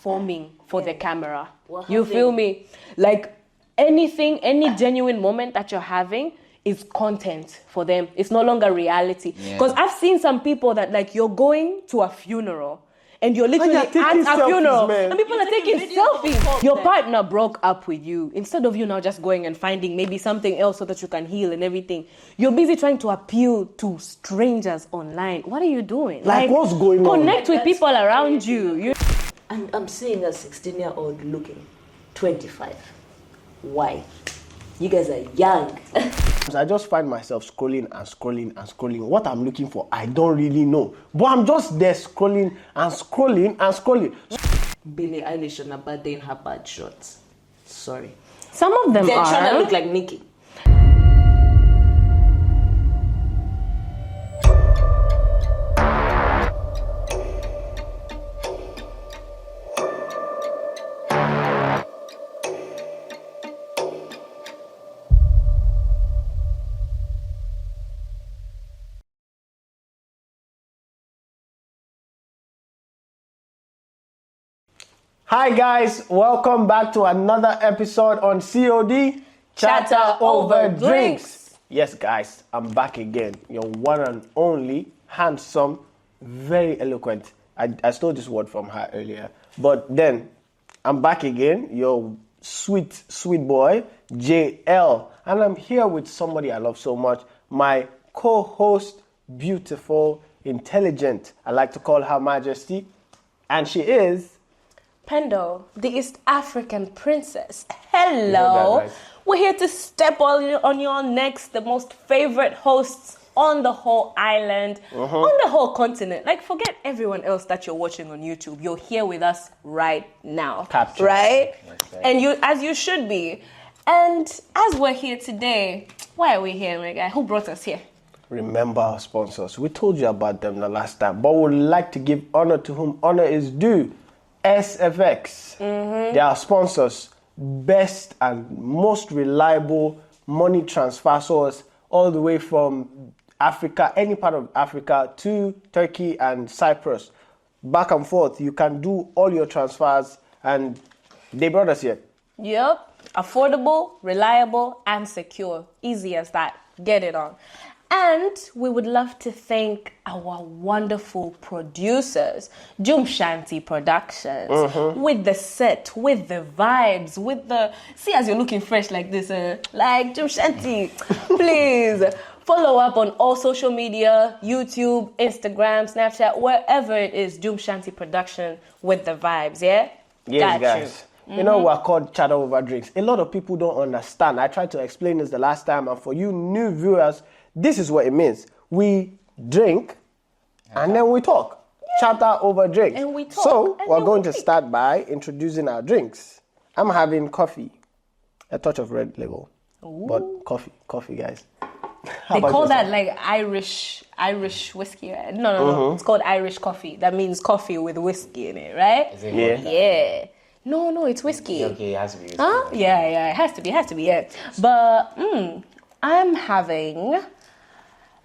performing for the camera. You feel me? Like anything, any genuine moment that you're having is content for them. It's no longer reality. Because I've seen some people that like you're going to a funeral and you're literally at a funeral and people are taking selfies. Your partner broke up with you. Instead of you now just going and finding maybe something else so that you can heal and everything, you're busy trying to appeal to strangers online. What are you doing? Like what's going on? Connect with people around you. And I'm seeing a 16-year-old looking 25. Why? You guys are young. I just find myself scrolling and scrolling and scrolling. What I'm looking for, I don't really know. But I'm just there scrolling and scrolling and scrolling. Billie Eilish on a bad day in her bad shorts. Sorry. Some of them They're are. trying to look like Nicki. Hi guys, welcome back to another episode on COD Chatter Over Drinks. Yes guys, I'm back again. Your one and only, handsome, very eloquent. I stole this word from her earlier. But then, I'm back again, your sweet boy, JL. And I'm here with somebody I love so much, my co-host, beautiful, intelligent. I like to call her Majesty. And she is... Pendo, the East African princess. Hello. Right. We're here to step on your necks, the most favorite hosts on the whole island, on the whole continent. Like, forget everyone else that you're watching on YouTube. You're here with us right now. Capture. Right? And you, as you should be. And as we're here today, why are we here, my guy? Who brought us here? Remember our sponsors. We told you about them the last time, but we'd like to give honor to whom honor is due. SFX. They are sponsors, best and most reliable money transfer source all the way from Africa, any part of Africa to Turkey and Cyprus. Back and forth, you can do all your transfers and they brought us here. Yep. Affordable, reliable, and secure. Easy as that. Get it on. And we would love to thank our wonderful producers, Jum Shanti Productions, with the set, with the vibes, with the... See, as you're looking fresh like this, like Jum Shanti, please follow up on all social media, YouTube, Instagram, Snapchat, wherever it is, Jum Shanti Production with the vibes, yeah? Yes, Got guys. You know, we're called Chatter Over Drinks. A lot of people don't understand. I tried to explain this the last time, and for you new viewers, this is what it means. We drink and then we talk. Chatter over drinks. And we talk. So and we're then going we to start by introducing our drinks. I'm having coffee, a touch of red label. Ooh. But coffee, guys. They call that like Irish whiskey, right? No. It's called Irish coffee. That means coffee with whiskey in it, right? Is it Yeah. Yeah. No, it's whiskey. Okay, it has to be. Huh? Yeah, it has to be, yeah. But I'm having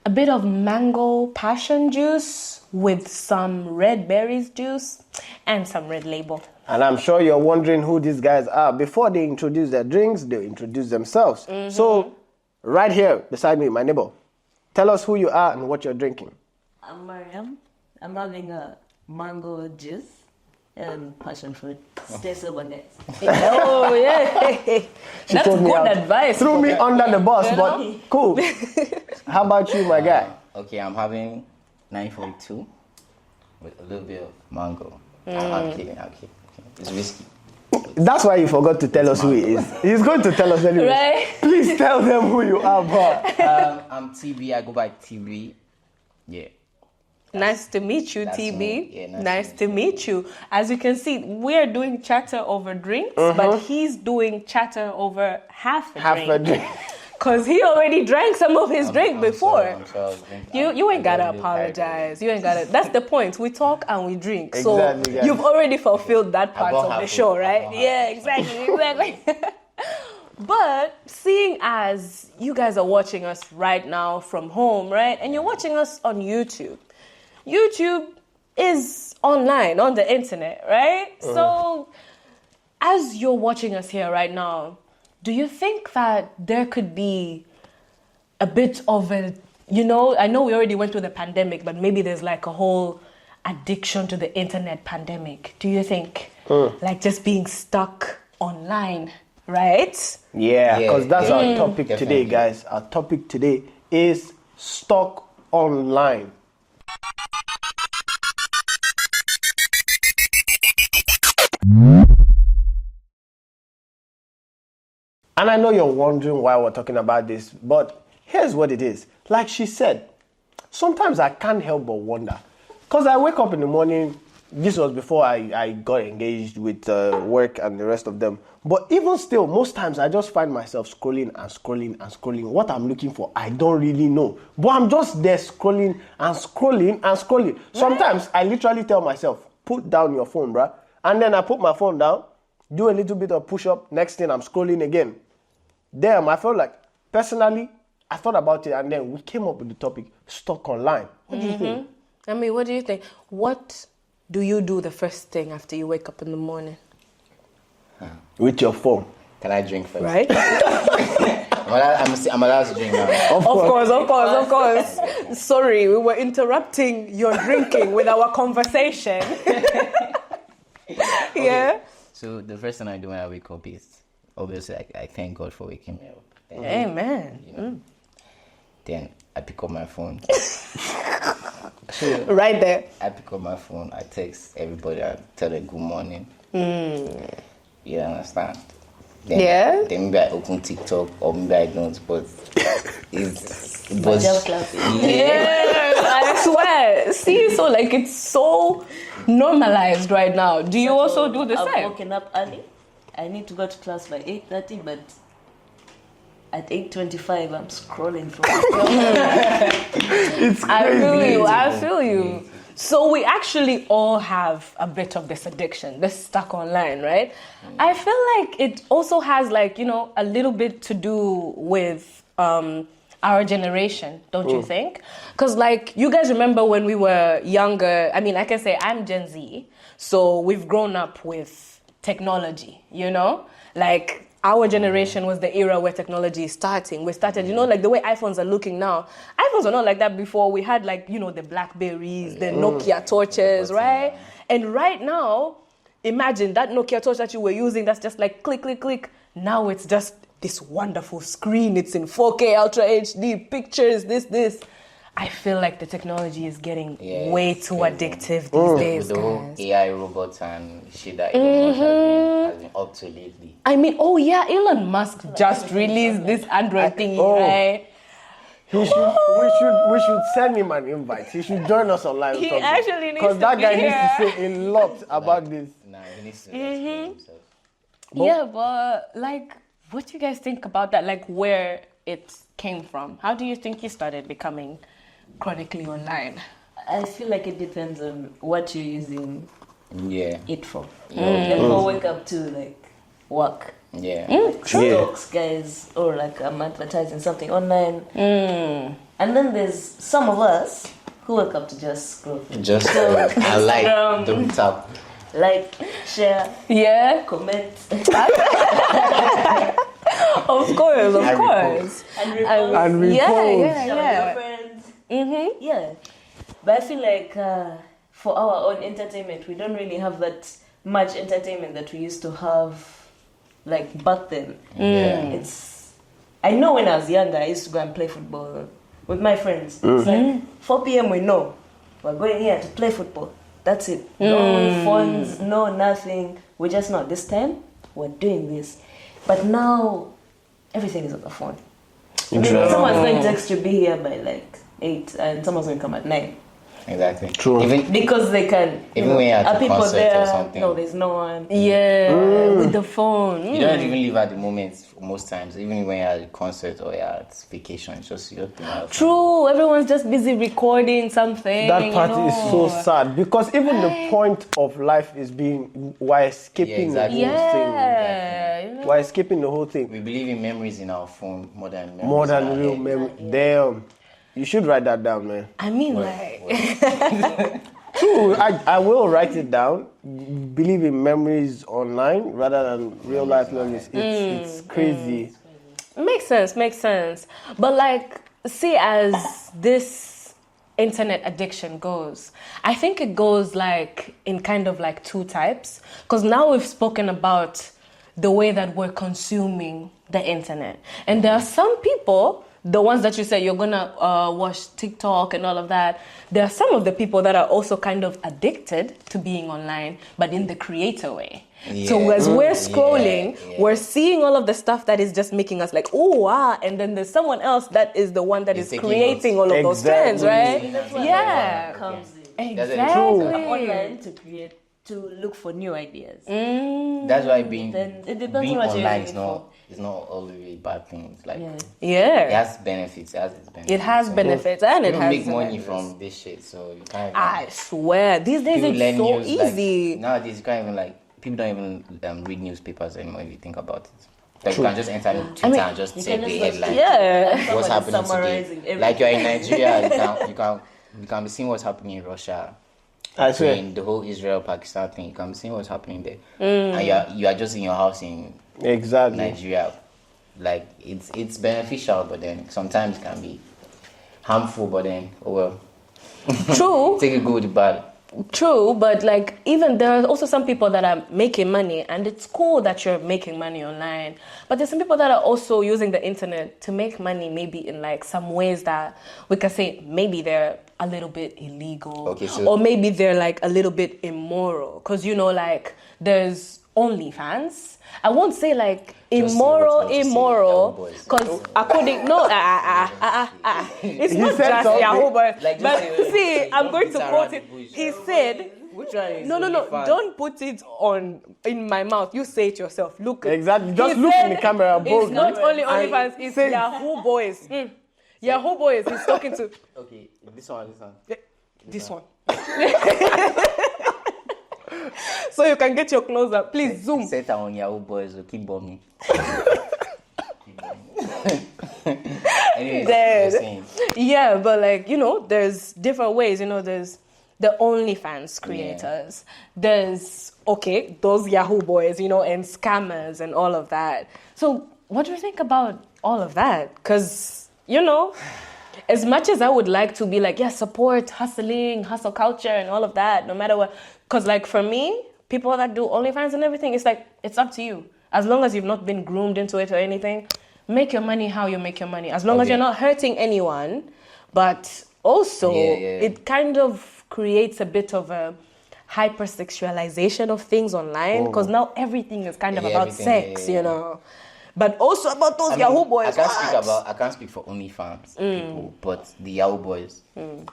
a bit of mango passion juice with some red berries juice and some red label. And I'm sure you're wondering who these guys are. Before they introduce their drinks, they introduce themselves. So, right here beside me, my neighbor, tell us who you are and what you're drinking. I'm Mariam. I'm having a mango juice and passion fruit. Stay sober, guys. Oh, yeah. That's told me good out. advice. Threw me under the bus, but cool. How about you, my guy? Okay, I'm having 942 with a little bit of mango. I'm kidding. It's whiskey. That's why you forgot to tell us who he is. He's going to tell us anyway. Right? Please tell them who you are, bro. I'm TB. I go by TB. Yeah. Nice to meet you, That's TB. me. Yeah, nice to meet you. As you can see, we're doing chatter over drinks, but he's doing chatter over half a drink. Because he already drank some of his drink before. I'm sorry, I was drinking. You ain't gotta apologize. You ain't gotta. That's the point. We talk and we drink. Exactly, So guys. you've already fulfilled that part got of the half show, it. right? I got Yeah, exactly. But seeing as you guys are watching us right now from home, right? And you're watching us on YouTube. YouTube is online, on the internet, right? So you're watching us here right now, do you think that there could be a bit of a, I know we already went through the pandemic, but maybe there's like a whole addiction to the internet pandemic. Do you think? Like just being stuck online, right? Yeah, because that's our topic Definitely. today, guys. Our topic today is stuck online. And I know you're wondering why we're talking about this, but here's what it is. Like she said, sometimes I can't help but wonder. Because I wake up in the morning, this was before I got engaged with work and the rest of them. But even still, most times I just find myself scrolling and scrolling and scrolling. What I'm looking for, I don't really know. But I'm just there scrolling and scrolling and scrolling. Sometimes I literally tell myself, put down your phone, bruh. And then I put my phone down, do a little bit of push-up. Next thing, I'm scrolling again. Damn, I felt like, personally, I thought about it and then we came up with the topic, stuck online. What do you think? I mean, what do you think? What do you do the first thing after you wake up in the morning? With your phone. Can I drink first? Right? I'm allowed to drink now. Of course. Sorry, we were interrupting your drinking with our conversation. Yeah. So the first thing I do when I wake up is, obviously, I thank God for waking me up. Then, Amen. Then I pick up my phone. Right there. I pick up my phone. I text everybody. I tell them good morning. You understand? Then, Yeah. Then maybe I open TikTok or maybe I don't. But it was Just clapping. Yeah, I swear. See, so like it's so normalized right now. Do you also do the I've same? woken up early. I need to go to class by 8:30, but at 8:25 I'm scrolling through. It's crazy. I feel you. So we actually all have a bit of this addiction, this stuck online, right? I feel like it also has like, a little bit to do with our generation, don't you think? Because like, you guys remember when we were younger, I mean, I can say I'm Gen Z, so we've grown up with technology, Like, our generation was the era where technology is starting. We started, like the way iPhones are looking now. iPhones were not like that before. We had like, the Blackberries, the Nokia torches, right? And right now, imagine that Nokia torch that you were using, that's just like click, click, click. Now it's just this wonderful screen. It's in 4K, Ultra HD, pictures, this. I feel like the technology is getting way too addictive these days, with the whole guys. AI robots and shit that Elon Musk has been up to lately. I mean, Elon Musk just released this Android thingy, right? We should send him an invite. He should join us online. He actually needs because to that be guy here. needs to say a lot about this. Nah, he needs to explain himself. Yeah, but like, what do you guys think about that? Like, where it came from? How do you think you started becoming chronically online? I feel like it depends on what you're using Yeah. it for. People wake up to like work. Yeah. Stocks, guys, or like I'm advertising something online. And then there's some of us who wake up to just scroll. Just I like don't tap. Like, share, Yeah, comment, of course. and repost. And we Yeah, post. yeah, Share with yeah. your friends. Yeah. But I feel like for our own entertainment, we don't really have that much entertainment that we used to have like back then. Yeah. I know when I was younger, I used to go and play football with my friends. It's like 4 p.m. we know we're going here to play football. That's it. No phones, no nothing. We just know this time we're doing this. But now everything is on the phone. I mean, someone's going to text you be here by like 8 and someone's going to come at 9. Exactly. True. Even Because they can. Even when you're at are a people concert or there? something. No, there's no one. Yeah, with the phone. you don't even live at the moment most times. Even when you're at a concert or you're at vacation, it's just you're True, everyone's just busy recording something. That part is so sad because even the point of life is we're escaping Yeah, exactly. the whole thing. Yeah, We're escaping the whole thing. We believe in memories in our phone more than memories More in than our real head. memory. Damn. You should write that down, man. I mean, True, I will write it down. Believe in memories online rather than real life memories. It's crazy. Makes sense. But like, see, as this internet addiction goes, I think it goes like in kind of like two types. Because now we've spoken about the way that we're consuming the internet. And there are some people, the ones that you said you're gonna watch TikTok and all of that, there are some of the people that are also kind of addicted to being online, but in the creator way. Yeah. So as we're scrolling, we're seeing all of the stuff that is just making us like, oh wow, and then there's someone else that is the one that It's is taking creating notes. all of those trends, right? That's where Yeah. the comes in. Exactly. Online to look for new ideas. That's why being Then it depends being on what you're online using is not always a bad thing. It's like it Yeah. has benefits. It has its benefits. It has benefits and it You has make money benefits. from this shit, so you can't. I swear, these days People it's learn so news, like, easy. nowadays, you can't even people don't even read newspapers anymore if you think about it. Like you can just enter Twitter and just check the headline. Yeah. What's happening summarizing today? everything. Like you're in Nigeria, you can be seeing what's happening in Russia. I swear. In the whole Israel-Pakistan thing, you can be seeing what's happening there. And you are just in your house in Exactly. Nigeria. Like it's beneficial, but then sometimes it can be harmful. But then, oh well. True. Take it good with the bad. True, but like even there are also some people that are making money, and it's cool that you're making money online. But there's some people that are also using the internet to make money, maybe in like some ways that we can say maybe they're a little bit illegal, Okay, so- or maybe they're like a little bit immoral. Because like there's OnlyFans. I won't say like Just say immoral, what you want to say, immoral, Yahoo boys. because according it's He not said just something. Yahoo boys. Like, just But say- see, I'm don't going beat to around quote the it. bush. He said. Which one is No, OnlyFans? don't put it on in my mouth. You say it yourself. Look. Exactly. Just He look in said the camera, It's boldly, not only and OnlyFans, it's say it. Yahoo Boys. Yahoo Boys. He's talking to Okay, this one. this one. So you can get your clothes up. Please zoom. Set on Yahoo boys will keep bombing. Anyways, Dead. you're saying. Yeah, but like, there's different ways. There's the OnlyFans creators. There's, those Yahoo Boys, and scammers and all of that. So what do you think about all of that? Because, as much as I would like to be like, support hustling, hustle culture and all of that, no matter what. Because like for me, people that do OnlyFans and everything, it's like, it's up to you. As long as you've not been groomed into it or anything, make your money how you make your money. As long as you're not hurting anyone, but also it kind of creates a bit of a hypersexualization of things online because now everything is kind of about sex, But also about those Yahoo Boys. I can't speak for OnlyFans people, but the Yahoo Boys.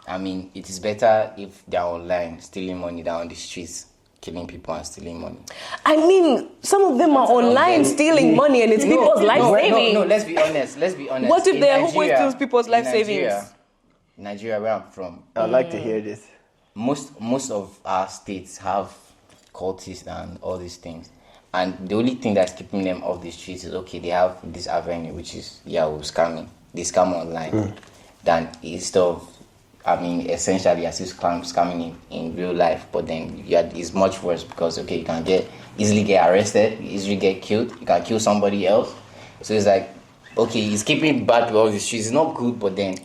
I mean, it is better if they're online stealing money down the streets, killing people and stealing money. I mean, some of them are online stealing money and it's people's life savings. No, let's be honest. What if In the Yahoo Boys Nigeria- steals people's life in savings? Nigeria, where I'm from, I'd like to hear this. most of our states have cultists and all these things. And the only thing that's keeping them off the streets is they have this avenue, which is Yahoo scamming. They scam online. Then instead of, essentially as if scamming in real life, but then it's much worse because you can easily get arrested, easily get killed, you can kill somebody else. So it's like, it's keeping bad people off the streets. It's not good, but then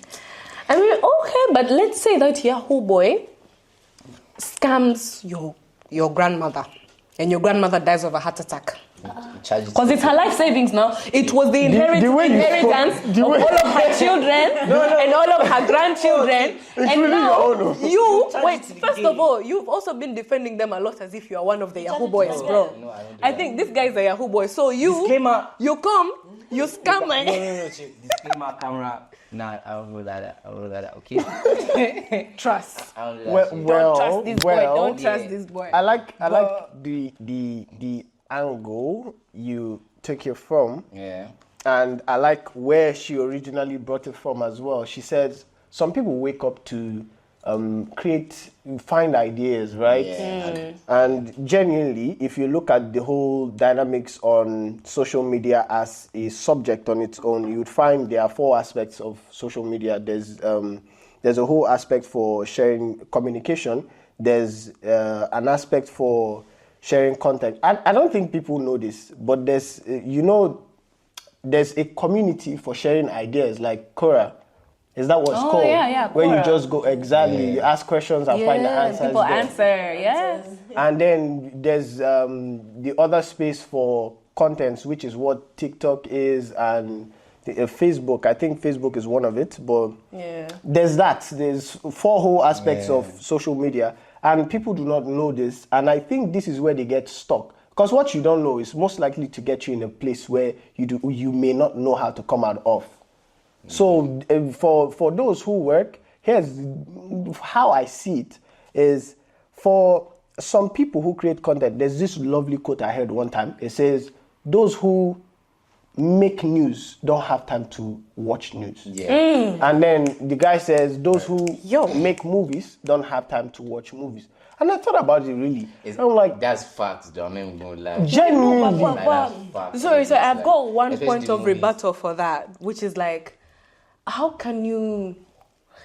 But let's say that Yahoo Boy scams your grandmother and your grandmother dies of a heart attack. Because it's her life savings now. It was the inheritance of all of her children and all of her grandchildren. And now first of all, you've also been defending them a lot as if you are one of the Yahoo Boys, bro. No, I don't do I that. think this guy is a Yahoo Boy. So you come, you scam my... Disclaimer camera. Nah, I don't know that. Okay. Trust. I don't do that shit. Don't trust this boy. Don't trust this boy. I like the angle you took it from. Yeah. And I like where she originally brought it from as well. She says some people wake up to find ideas, right? Yeah. And genuinely, if you look at the whole dynamics on social media as a subject on its own, you would find there are 4 aspects of social media. There's a whole aspect for sharing communication. there's an aspect for sharing content. I don't think people know this, but there's there's a community for sharing ideas like Quora. Is that what it's called? Yeah, where you Quora. just go you ask questions and find the answers. People there. answer, yes. And then there's the other space for contents, which is what TikTok is, and Facebook. I think Facebook is one of it, but there's that. There's 4 whole aspects of social media, and people do not know this. And I think this is where they get stuck. Because what you don't know is most likely to get you in a place where you may not know how to come out of. So for those who work, here's how I see it is for some people who create content, there's this lovely quote I heard one time. It says, those who make news don't have time to watch news. And then the guy says, those who make movies don't have time to watch movies. And I thought about it really. I'm like, that's facts, though. I mean, we won't lie. Genuinely. Sorry, so I've got one Especially point of movies. rebuttal for that, which is like, how can you...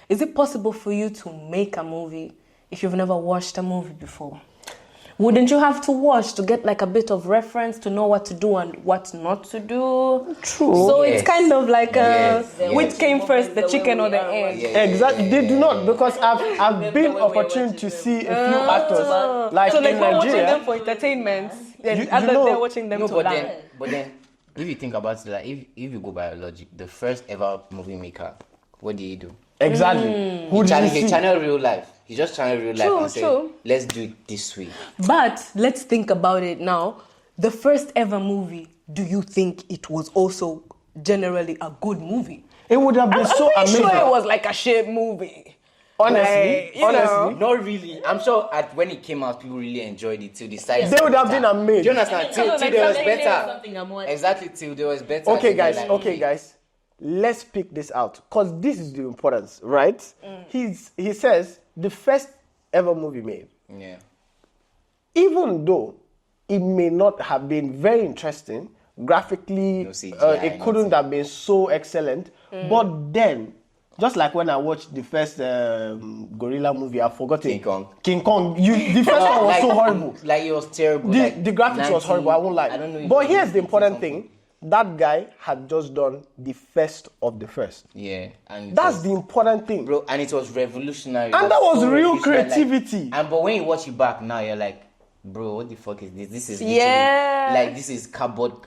Is it possible for you to make a movie if you've never watched a movie before? Wouldn't you have to watch to get like a bit of reference to know what to do and what not to do? True. So Yes. it's kind of like which Yes. came first, the chicken or the egg? Exactly. They do not, because I've been opportune to see a few actors like So like in we're watching Nigeria. them for entertainment, and You others know- they're watching them No, to but learn. then, if you think about it, like if you go by logic, the first ever movie maker, what did he do? Exactly. Who did He you see? channeled real life. He just channeled real life True, and said, true. let's do it this way. But let's think about it now. The first ever movie, do you think it was also generally a good movie? It would have been I'm so pretty amazing. sure it was like a shit movie. Honestly, Like, you know. Not really. I'm sure when it came out, people really enjoyed it till they started. They would have been amazing. Do you understand? Till there was better. Something I'm watching. Exactly, till there was better. Okay, Then they're guys. like, Okay, guys. Let's pick this out because this is the importance, right? He says the first ever movie made, Yeah. even though it may not have been very interesting graphically, No CGI, it couldn't have been so excellent. But then, just like when I watched the first gorilla movie, I forgot it. King Kong. King Kong. The first one was so horrible. Like it was terrible. The graphics was horrible, I won't lie. I don't know if but it here's was the important something. thing. That guy had just done the first of the first. Yeah, and That's the important thing. bro, and it was revolutionary. And that was so real revolutionary, creativity. and but when you watch it back now, you're like, bro, what the fuck is this? This is literally, Yeah. like this is cardboard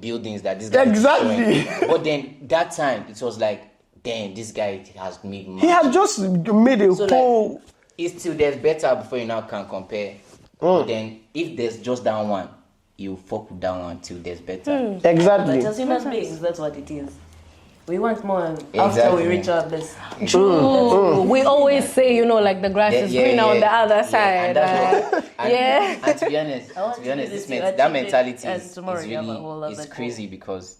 buildings that this guy is Exactly. destroying. But then that time it was like, damn, this guy has made. He had just made a So whole. like, it's still there's better before you now can compare. But then if there's just that one, you fuck with that one till there's better. Exactly. But as human beings, that's what it is. We want more after Exactly. we reach our best. True. We always say, like the grass is greener on the other side. And that's what, and, yeah. and to be honest, I want to do this this, men- I that achieved it, mentality and is tomorrow you have a whole really other it's crazy because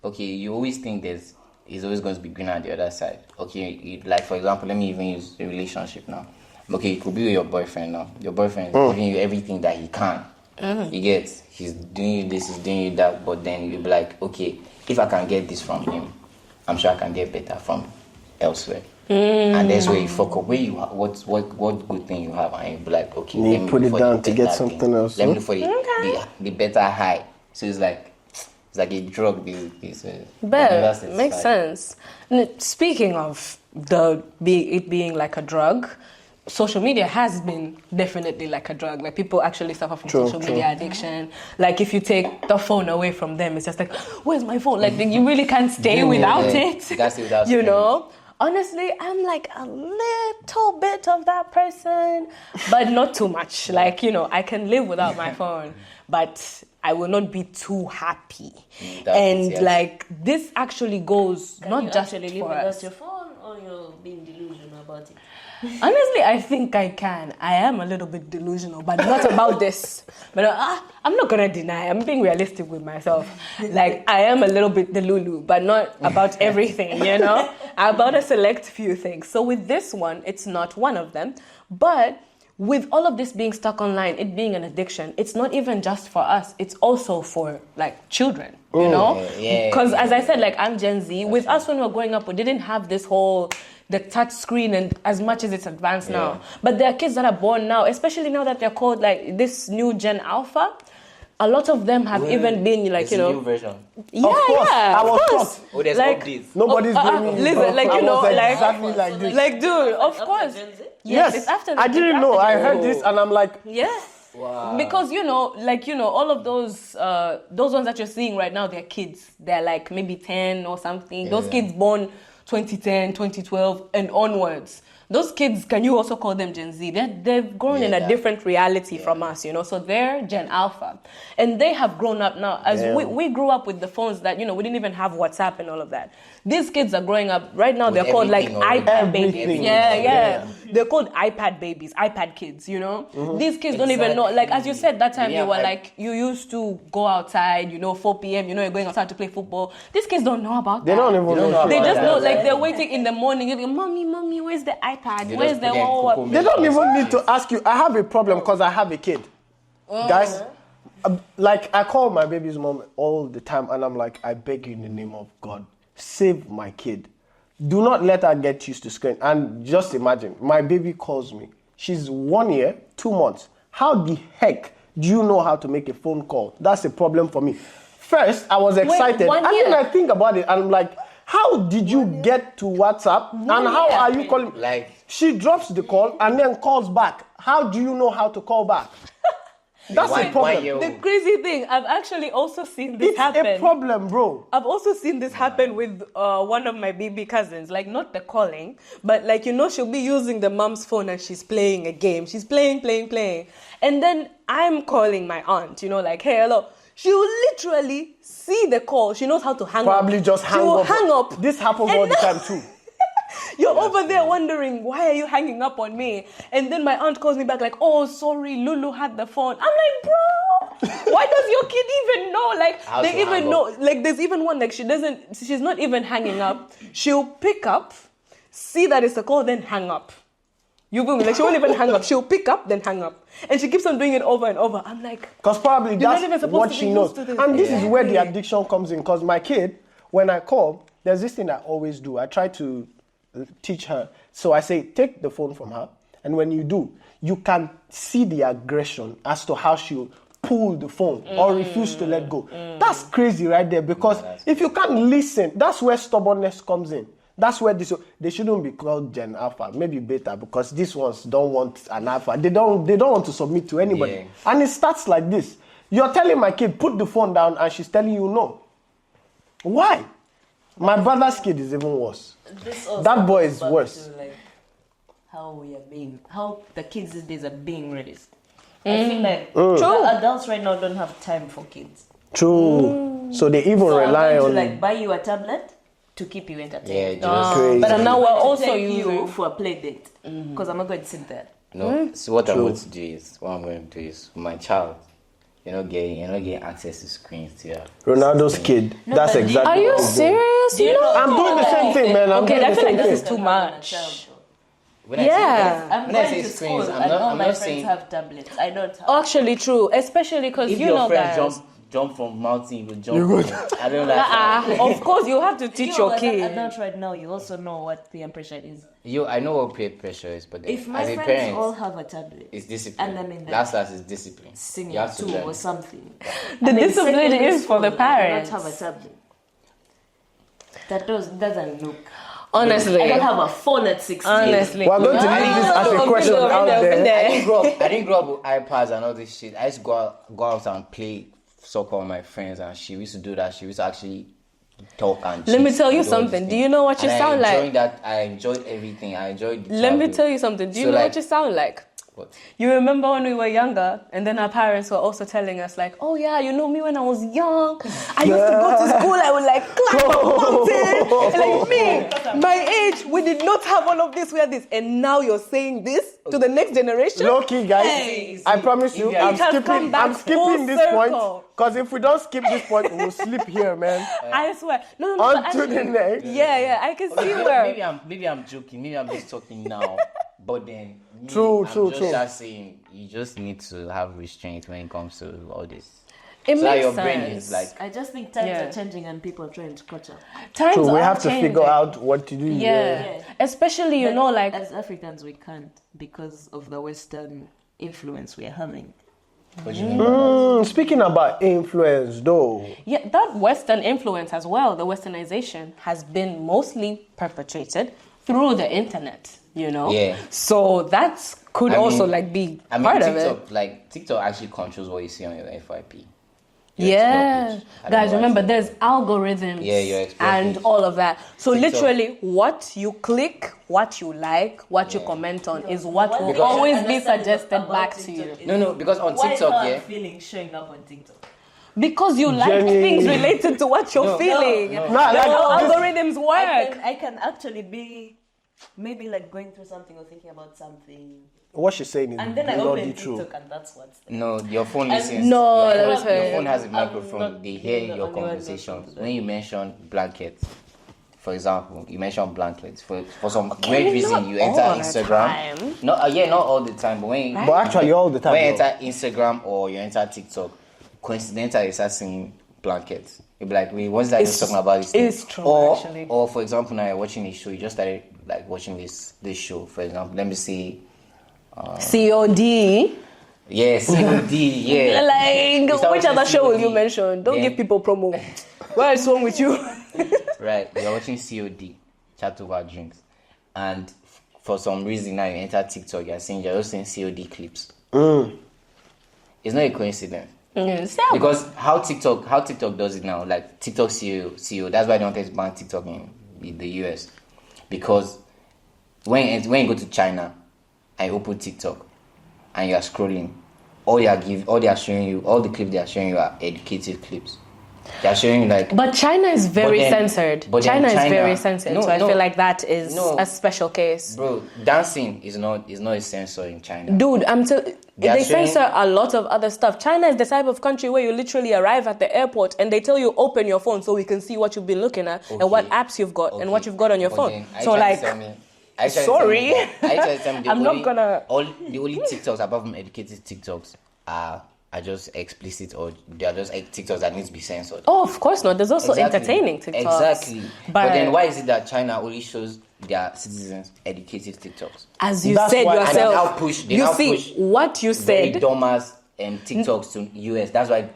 okay, you always think it's always going to be greener on the other side. Okay, like for example, let me even use a relationship now. Okay, you could be with your boyfriend now. Your boyfriend is giving you everything that he can. You get, he's doing you this, he's doing you that, but then you'll be like, okay, if I can get this from him, I'm sure I can get better from elsewhere. And that's where you fuck up. Where you what good thing you have, and you be like, okay, You let me put look it for down the to get better something thing. else, Let me huh? look for the better high. So it's like a drug. This But makes sense. Speaking of it being like a drug, social media has been definitely like a drug. Like people actually suffer from social media addiction. Like if you take the phone away from them, it's just like, where's my phone? Like you really can't stay without it. That's it without you screen. know. Honestly, I'm like a little bit of that person, but not too much. Like, I can live without my phone, but I will not be too happy. Yes. Like this actually goes Can not you just actually for live without us. your phone, or you're being delusional about it? Honestly, I think I can. I am a little bit delusional, but not about this. But I'm not gonna deny. I'm being realistic with myself. Like I am a little bit delulu, but not about everything. About a select few things. So with this one, it's not one of them. But with all of this being stuck online, it being an addiction, it's not even just for us. It's also for like children. You know? Yeah. Because as I said, like I'm Gen Z. With us when we were growing up, we didn't have this whole the touch screen and as much as it's advanced now. But there are kids that are born now, especially now that they're called like this new Gen Alpha. A lot of them have even been like, It's a new version. Yeah, Of course, yeah. I was of course. shocked. Oh, there's Like, updates. Nobody's blaming me. listen, like, I you know, was like- exactly like this. Like, dude, of course. Yes, it's after I didn't it's know. after I the- heard this and I'm like, Yeah. Wow. Because all of those ones that you're seeing right now, they're kids. They're like maybe 10 or something. Those kids born 2010, 2012 and onwards. Those kids, can you also call them Gen Z? They've grown in a different reality from us, so they're Gen Alpha. And they have grown up now. As we grew up with the phones that, we didn't even have WhatsApp and all of that. These kids are growing up, right now they're called like everything already. iPad babies. Everything. Yeah. They're called iPad babies, iPad kids, These kids don't even know, like as you said that time, Yeah, you were like, you used to go outside, 4 p.m., you're going outside to play football. These kids don't know about they that. don't even know. They shit just like know, that. like they're waiting in the morning. You're like, mommy, where's the iPad? They Where's just the put their what? cocoa They don't even need to ask you. I have a problem because I have a kid. Guys, like I call my baby's mom all the time and I'm like, I beg you in the name of God, save my kid. Do not let her get used to screen. And just imagine, my baby calls me. She's 1 year, 2 months. How the heck do you know how to make a phone call? That's a problem for me. First, I was excited. 1 And year? then I think about it and I'm like, how did you get to WhatsApp? And how year? are you calling? Like- She drops the call and then calls back. How do you know how to call back? That's a problem. The crazy thing, I've actually also seen this It's happen. a problem, bro. I've also seen this happen with one of my baby cousins. Like, not the calling, but like, she'll be using the mom's phone and she's playing a game. She's playing. And then I'm calling my aunt, like, hey, hello. She'll literally see the call. She knows how to hang up. Probably just hang She'll up. hang up. This happens all the time too. You're over there wondering, why are you hanging up on me? And then my aunt calls me back like, oh, sorry, Lulu had the phone. I'm like, bro, why does your kid even know? Like, How they to even hang know. up. Like, there's even one, like, she's not even hanging up. She'll pick up, see that it's a call, then hang up. You feel me? Like, she won't even hang up. She'll pick up, then hang up. And she keeps on doing it over and over. I'm like, Because probably You're not even that's supposed what to she be knows. used to this. And this is where the Yeah. addiction comes in. Because my kid, when I call, there's this thing I always do. I try to teach her. So I say, take the phone from her. And when you do, you can see the aggression as to how she'll pull the phone or refuse to let go. That's crazy right there. Because if you can't listen, that's where stubbornness comes in. That's where they shouldn't be called Gen Alpha, maybe Beta, because these ones don't want an Alpha. They don't want to submit to anybody. Yeah. And it starts like this. You're telling my kid, put the phone down, and she's telling you no. Why? My brother's kid is even worse. This also That boy goes is back worse. to, like, how the kids these days are being raised. I feel like the adults right now don't have time for kids. True. So they even So rely I'm on going to buy you a tablet to keep you entertained. Yeah, just crazy. but now we're I'm going to also take using. you for a play date because I'm not going to sit there. no. So what I'm going to do is my child, you're not getting access to screens. Yeah. Ronaldo's kid. That's but exactly Are you what he's doing. serious? You know? I'm doing the same thing, man. I'm Okay, doing I the feel like same this is thing. too much. When I Yeah. say, I'm when I going say to screens, school I'm and all not my friends saying have tablets. I don't have. Actually, true. Especially because if you your know friends guys. jump from mountain, you will jump. I don't like that. Of course, you have to teach your As an kid. adult right now, you also know what peer pressure is. I know what peer pressure is, but then, If my as a friends parent, all have a tablet, it's discipline. and I'm in the Last is discipline. singing You have to too learn. or something, The and in discipline secondary is for the school, I do parents. not have a tablet. That doesn't look. Honestly. I don't have a phone at 16. Honestly. We're going to leave this as a question out there. I didn't grow up with iPads and all this shit. I used to go out and play soccer with my friends, and she used to do that. She used to actually talk and Let me cheat tell you and do all these something. Do things. you know what you And sound like? I enjoyed everything. I enjoyed the Let me childhood. tell you something. Do you So, know like, what you sound like? What? You remember when we were younger, and then our parents were also telling us, like, oh yeah, you know me when I was young. I used to go to school, I would like climb a mountain. Like me, my age, we did not have all of this, we had this. And now you're saying this to the next generation? Low key, guys. Hey. I promise you, It has I'm come back skipping full this circle. point. Because if we don't skip this point, we'll sleep here, man. I swear. No, On but to the actually- next. Yeah, I can see where. Maybe I'm joking. Maybe I'm just talking now. But then, True. Just saying, you just need to have restraint when it comes to all this. It so that makes your brain sense. is like, I just think times Yeah. are changing and people are trying to catch up. Times So we are have to changing. figure out what to do. Yeah. Especially, you But know, like, as Africans, we can't because of the Western influence we are having. what do you mean by that? Speaking about influence, though, yeah, that Western influence as well, the Westernization, has been mostly perpetrated through the internet, you know? Yeah. So that could also, like, be part of it. TikTok actually controls what you see on your FYP. Yeah, guys, remember there's there's algorithms Yeah, your explore and page. all of that. So TikTok. literally, what you click, what you like, what you comment on is what will Because- always be Understand suggested about back to TikTok you. is No, because on why is TikTok, how yeah. I'm feeling showing up on TikTok. Because you like Genuinely. things related to what you're feeling. no. Nah, That's like how this- algorithms work. I can actually be maybe like going through something or thinking about something, what she's saying is and then I bloody open true. TikTok and that's what's there. No, your phone listens. No, your let me phone, tell your you. phone has a I'm microphone. not They hear being the your only one conversations. listening to When you mention blankets, for example, you mention blankets for some weird reason not you enter all the Instagram. time. No, not all the time, but when you, But actually, all the time. when you though. enter Instagram or you enter TikTok, coincidentally you start seeing blankets. You'll be like, wait, what's that just talking about this thing? it's true, or, actually. Or for example, now you're watching a show, you just started like watching this show, for example. Let me see. COD. Yeah, COD, yeah. Like, You start which other watching show will you COD. mention? Don't Then- give people promo. What is wrong with you? Right, you're watching COD, chat over drinks, and for some reason now you enter TikTok, you're just seeing COD clips. It's not a coincidence. Because how TikTok does it now, like TikTok CEO, that's why they wanted to ban TikTok in the US. Because when you go to China and you open TikTok and you are scrolling, all they are showing you, all the clips they are showing you are educative clips. They are showing you like, But China is very But then- censored. but then China is China- very censored. No, so I no. feel like that is No. a special case. bro, dancing is not a censor in China. Dude, are they showing- censor a lot of other stuff. China is the type of country where you literally arrive at the airport and they tell you open your phone so we can see what you've been looking at and what Okay. apps you've got and Okay. what you've got on your But phone. then, are you So trying to like, tell me- are you trying to sorry. tell me that- are you trying to tell me the I'm not only- gonna- the only TikToks apart from educated TikToks are just explicit, or they are just TikToks that need to be censored. oh, of course not. There's also Exactly. entertaining TikToks. Exactly. But But, then why is it that China only shows their citizens educated TikToks? as you That's said why- and yourself, they now push- they you now see push what you Very said. dumbass TikToks to US. That's why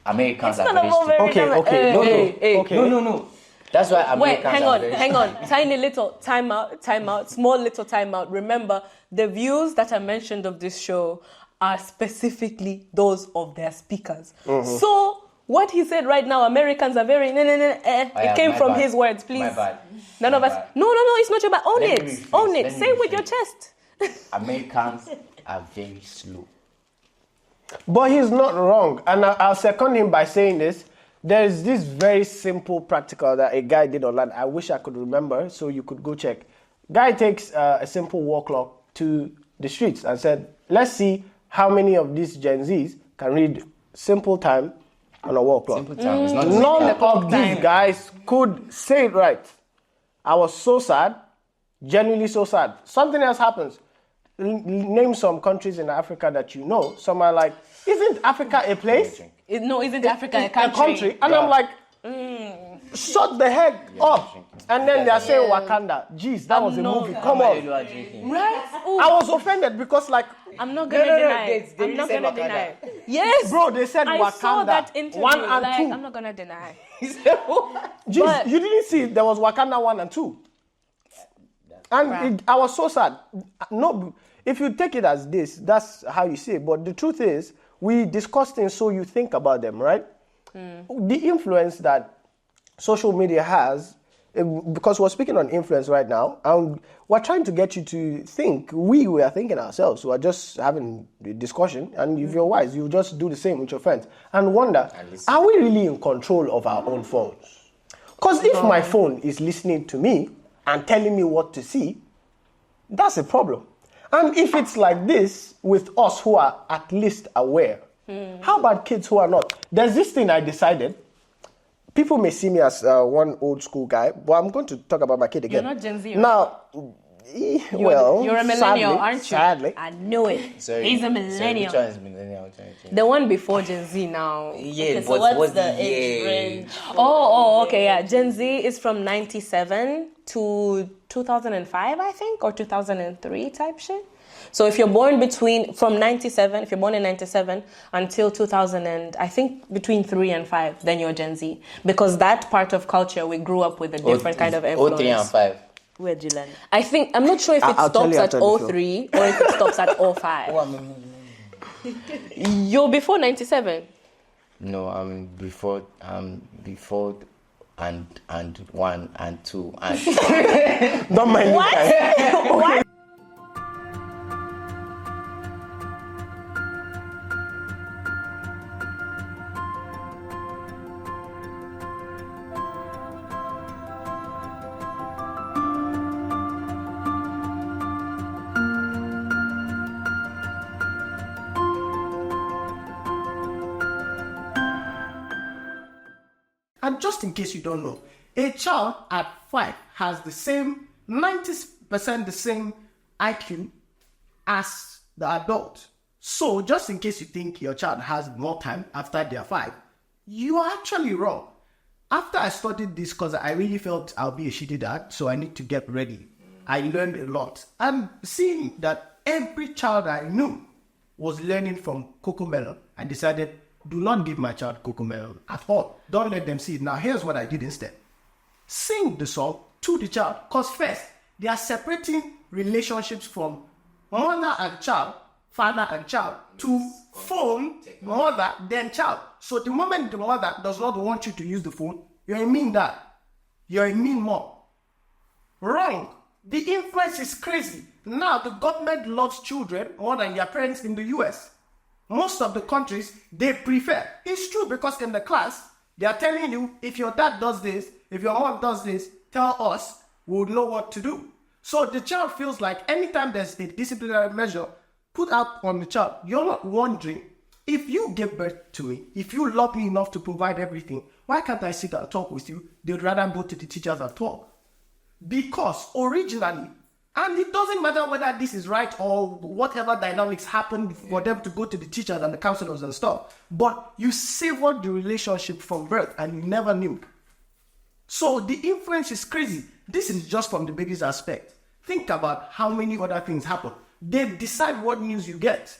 Americans are Kind of very all stupid. very Okay, dumb. okay, Hey, okay. No. That's why Wait, Americans hang are on, very hang on. Tiny little time out, small little time out. Remember, the views that are mentioned of this show are specifically those of their speakers. So, what he said right now, Americans are very, yeah, it came my from bad. his words, please. My bad. None of My us. bad. No, it's not your bad. Own Let me it. rephrase, Own it. let me Say it with your rephrase. chest. Americans are very slow. But he's not wrong. And I'll second him by saying this. There's this very simple practical that a guy did online. I wish I could remember, so you could go check. Guy takes a simple wall clock to the streets and said, let's see how many of these Gen Zs can read simple time on a wall clock. Simple time. It's not None simple. of these guys could say it right. I was so sad, genuinely so sad. Something else happens. Name some countries in Africa that you know. Some are like, isn't Africa a place? Isn't Africa a A country? country. And I'm like, shut the heck up. And then they are saying Wakanda. Jeez, that was a not- movie. Come on. You are drinking. Right? Ooh, I was offended because like, I'm not gonna deny. they I'm not said gonna Wakanda. deny. Yes, bro, they said I Wakanda. saw that interview. 1 and like, 2. I'm not gonna deny. Jeez, But- you didn't see there was Wakanda 1 and 2. And I was so sad. No, if you take it as this, that's how you see it. But the truth is, we discuss things so you think about them, right? The influence that social media has, because we're speaking on influence right now, and we're trying to get you to think. We are thinking ourselves. We're just having the discussion, and if you're wise, you just do the same with your friends and wonder, are we really in control of our own phones? Because if my phone is listening to me and telling me what to see, that's a problem. And if it's like this with us who are at least aware, how about kids who are not? There's this thing I decided. People may see me as one old school guy, but I'm going to talk about my kid again. You're not Gen Z, right? Now, Well, You're a millennial, sadly, aren't you? Sadly. I knew it. Sorry. He's a Sorry, millennial. which one is millennial? Which one is The one before Gen Z now. Yeah, Okay, so but what's the year? age range? Okay, yeah. Gen Z is from 97 to 2005, I think, or 2003 type shit. So if you're born from 97, if you're born in 97 until 2000 and I think between 3 and 5, then you're Gen Z. Because that part of culture, we grew up with a different kind of influence. 03 and 5. Where'd you land? I think, I'm not sure if it I'll tell stops you at after the show. 03 or if it stops at 05. You're before 97. No, I'm before and 1 and 2 and Don't mind me. What? And just in case you don't know, a child at 5 has the same 90% the same IQ as the adult. So just in case you think your child has more time after they're 5, you are actually wrong. After I studied this because I really felt I'll be a shitty dad, so I need to get ready. I learned a lot. And seeing that every child I knew was learning from Cocomelon, I decided, do not give my child Cocomelon at all. Don't let them see it. Now, here's what I did instead. Sing the song to the child. Because first, they are separating relationships from mother and child, father and child, to phone, mother, then child. So the moment the mother does not want you to use the phone, you're a mean dad. You're a mean mom. Wrong. The influence is crazy. Now, the government loves children more than their parents in the US. Most of the countries, they prefer. It's true because in the class, they are telling you, if your dad does this, if your mom does this, tell us, we'll know what to do. So the child feels like anytime there's a disciplinary measure put out on the child, you're not wondering, if you give birth to me, if you love me enough to provide everything, why can't I sit and talk with you? They'd rather go to the teachers and talk. Because originally, and it doesn't matter whether this is right or whatever dynamics happened for them to go to the teachers and the counselors and stuff, but you severed the relationship from birth and you never knew. So the influence is crazy. This is just from the baby's aspect. Think about how many other things happen. They decide what news you get.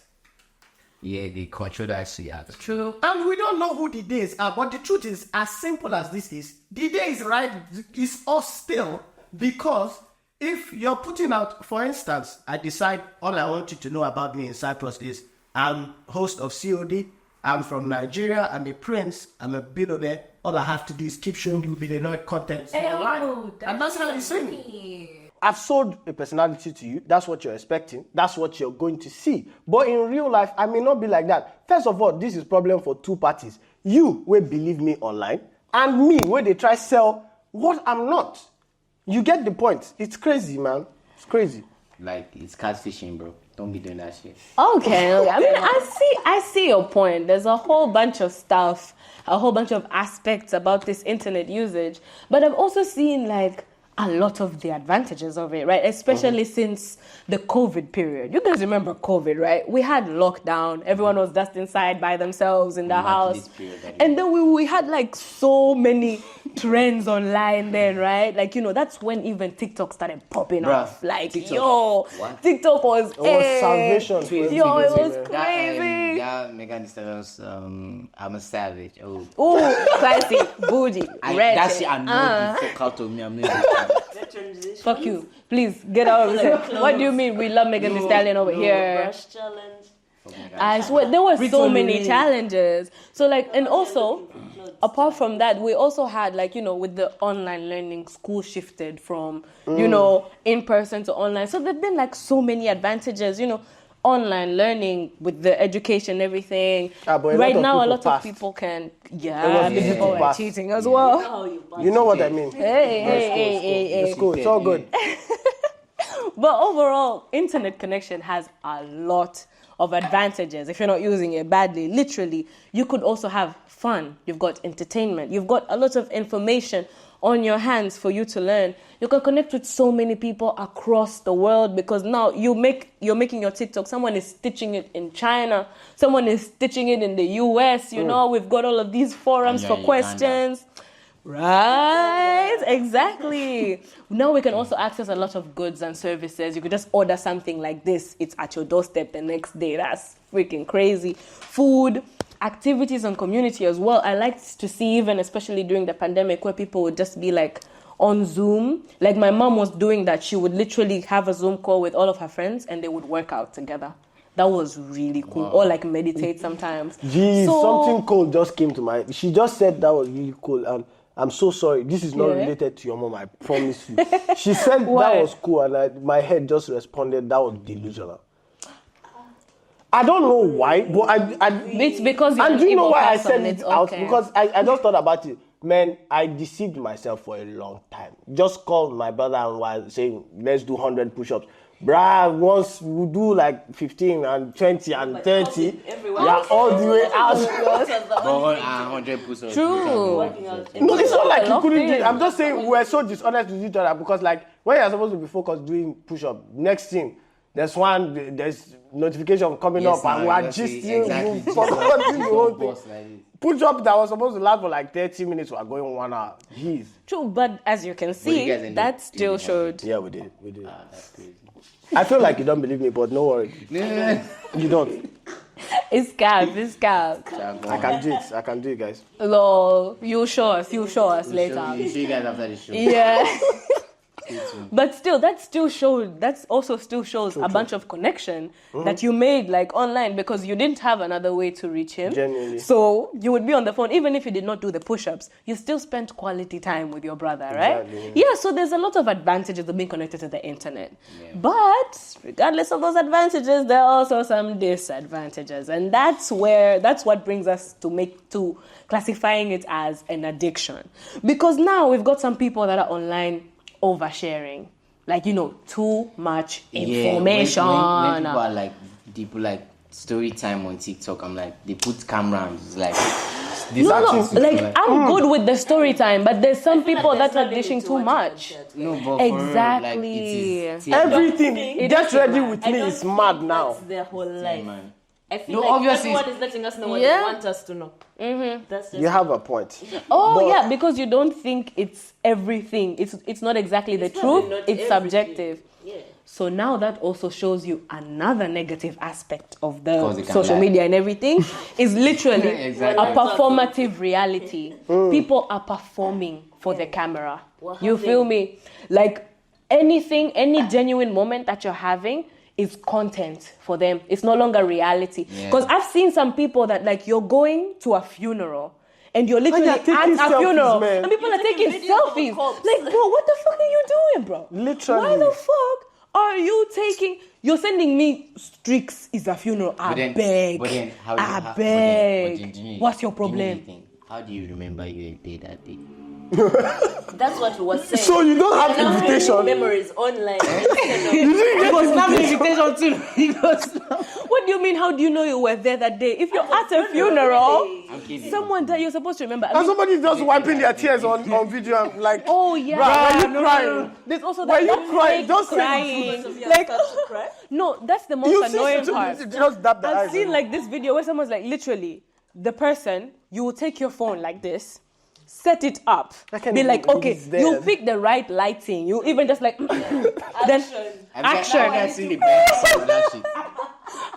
Yeah, they control that shit. Yeah. True. And we don't know who the days are, but the truth is, as simple as this is, the day is right, is us still, because if you're putting out, for instance, I decide all I want you to know about me in Cyprus is I'm host of COD, I'm from Nigeria, I'm a prince, I'm a billionaire. All I have to do is keep showing you billionaire content online. And that's how you see me. I've sold a personality to you. That's what you're expecting. That's what you're going to see. But in real life, I may not be like that. First of all, this is problem for two parties. You, will believe me online, and me, where they try sell what I'm not. You get the point. It's crazy, man. It's crazy. Like, it's catfishing, bro. Don't be doing that shit. Okay. I mean, I see your point. There's a whole bunch of stuff, a whole bunch of aspects about this internet usage. But I've also seen, like, a lot of the advantages of it, right? Especially since the COVID period. You guys remember COVID, right? We had lockdown. Everyone was just inside by themselves in the house. And then we had like so many trends online then, right? Like, you know, that's when even TikTok started popping off. Like, TikTok. TikTok was... It was salvation. Yo, it was crazy. That Megan Thee Stallion's, I'm a savage. Oh, Classy, bougie, red. That shit annoyed the fuck out of me. I'm not Fuck you. Please, get out of here. What do you mean we love Megan Thee Stallion over here? Brush challenge. I swear, there were so many challenges. So, like, and also, apart from that, we also had, like, you know, with the online learning, school shifted from, you know, in-person to online. So there've been, like, so many advantages, you know, online learning with the education and everything. Right now, a lot of people can, people are cheating as well. You know what I mean? Hey. It's cool. It's all good. But overall, internet connection has a lot of advantages if you're not using it badly. Literally, you could also have fun. You've got entertainment. You've got a lot of information on your hands for you to learn. You can connect with so many people across the world because now you're making your TikTok. Someone is stitching it in China. Someone is stitching it in the US. You know, we've got all of these forums for questions. Right, exactly. Now we can also access a lot of goods and services. You could just order something like this. It's at your doorstep the next day. That's freaking crazy. Food, activities and community as well. I liked to see, even especially during the pandemic, where people would just be like on Zoom. Like my mom was doing that. She would literally have a Zoom call with all of her friends and they would work out together. That was really cool. Wow. Or like meditate sometimes. Geez, something cool just came to mind. She just said that was really cool. And I'm so sorry. This is not related to your mom, I promise you. She said that was cool and my head just responded that was delusional. I don't know why, but it's because you're and do you know why I said it out? Okay. Because I just thought about it. Man, I deceived myself for a long time. Just called my brother and was saying, let's do 100 push-ups. Bruh, once we do like 15 and 20 and 30, yeah, all the way out. 100 push-ups. True. No, it's not like you couldn't do it. I'm just saying we were so dishonest with each other because like when you're supposed to be focused doing push-up, next thing, there's notification coming up and we are just forgetting the whole thing. Push-up that was supposed to last for like 30 minutes, we are going 1 hour. Jeez. True, but as you can see, that still showed. Yeah, we did. That's crazy. I feel like you don't believe me, but no worry. You don't. It's cap. I can do it, guys. Lol, you'll show us later. We'll show you guys after the show. Yeah. But still, that also still shows a bunch of connection that you made like online because you didn't have another way to reach him. Genuinely. So you would be on the phone, even if you did not do the push-ups, you still spent quality time with your brother, right? Exactly. Yeah, so there's a lot of advantages of being connected to the internet. Yeah. But regardless of those advantages, there are also some disadvantages. And that's what brings us to classifying it as an addiction. Because now we've got some people that are online oversharing, like too much information. When people are like story time on TikTok, I'm like they put cameras like I'm good with the story time, but there's some people that are dishing too much. No, but exactly. Everything get ready with me is mad now. That's their whole life. Man. I feel like obviously everyone is letting us know what they want us to know. Mm-hmm. That's just you have a point. Yeah, because you don't think it's everything. It's not exactly the truth. It's subjective. Yeah. So now that also shows you another negative aspect of the social media and everything is literally a performative reality. People are performing for the camera. You feel me? Like any genuine moment that you're having is content for them. It's no longer reality. Because I've seen some people that like you're going to a funeral and you're literally at a funeral and people are taking selfies. Like, bro, what the fuck are you doing, bro? Literally. Why the fuck are you taking... You're sending me streaks is a funeral. I beg. What's your problem? How do you remember your day that day? That's what we were saying. So you don't have invitation. Memories online. It was not an invitation too. What do you mean? How do you know you were there that day? If you're at a funeral, someone that you're supposed to remember. And somebody's just wiping their tears on video. I'm like, oh yeah, were you crying? No. There's also that. Were you crying? Just crying. Like, no, that's the most annoying part. Just dab the I've seen like this video where someone's like, literally, the person, you will take your phone like this. Set it up. Be like, okay, you pick the right lighting. You even just like then action. I've seen the best of that shit.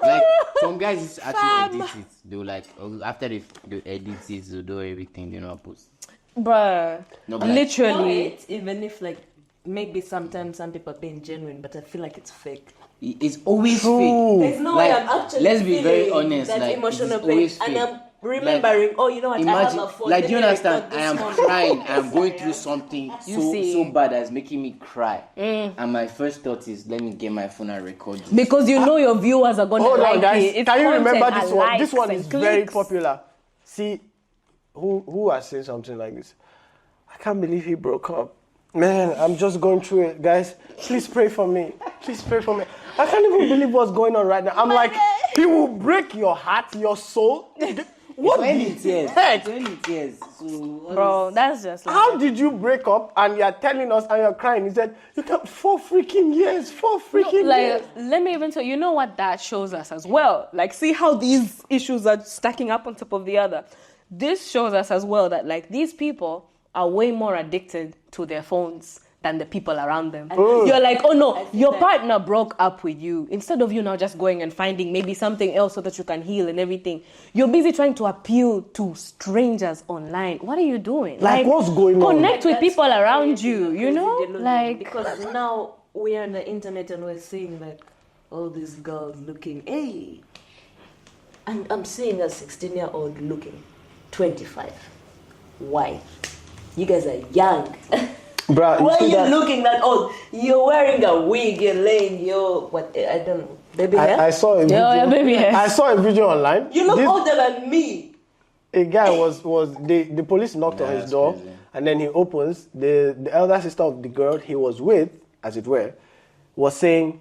Like some guys actually edit it. They'll like after they edit it, they'll do everything they know post. Bruh, no, literally. Even if like maybe sometimes some people are being genuine, but I feel like it's fake. It's always true. fake. There's no like, way I'm actually let's be very honest. That like emotional it's always pain, fake. and I'm remembering. Like, you know what? imagine, I have a phone. like, do you understand? I am crying. I'm going through something so bad that's making me cry. And my first thought is, let me get my phone and record this. Because you know your viewers are going to like guys, it. It's can you remember this one? Likes This one is clicks. very popular. See, who has said something like this? I can't believe he broke up. Man, I'm just going through it, guys. Please pray for me. Please pray for me. I can't even believe what's going on right now. I'm like, He will break your heart, your soul. What When the it is, heck? when it is. So, Bro, that's just like... How did you break up and you're telling us and you're crying? He said, you got 4 freaking years, 4 freaking years. Like, let me even tell you know what that shows us as well. Like, see how these issues are stacking up on top of the other. This shows us as well that, like, these people are way more addicted to their phones than the people around them. You're like, oh no, your partner broke up with you. Instead of you now just going and finding maybe something else so that you can heal and everything, you're busy trying to appeal to strangers online. What are you doing? Like, what's going on? Connect with people around you, you know? Like, because now we are on the internet and we're seeing like all these girls looking, hey, and I'm seeing a 16-year-old looking 25. Why? You guys are young. Bruh, Why are see you that? looking that old? You're wearing a wig, you're laying your, what, I don't know, baby hair? I saw a video. yeah, baby hair. I saw a video online. You look This- older than me. A guy was the police knocked on his that's door, crazy. and then he opens. The elder sister of the girl he was with, as it were, was saying,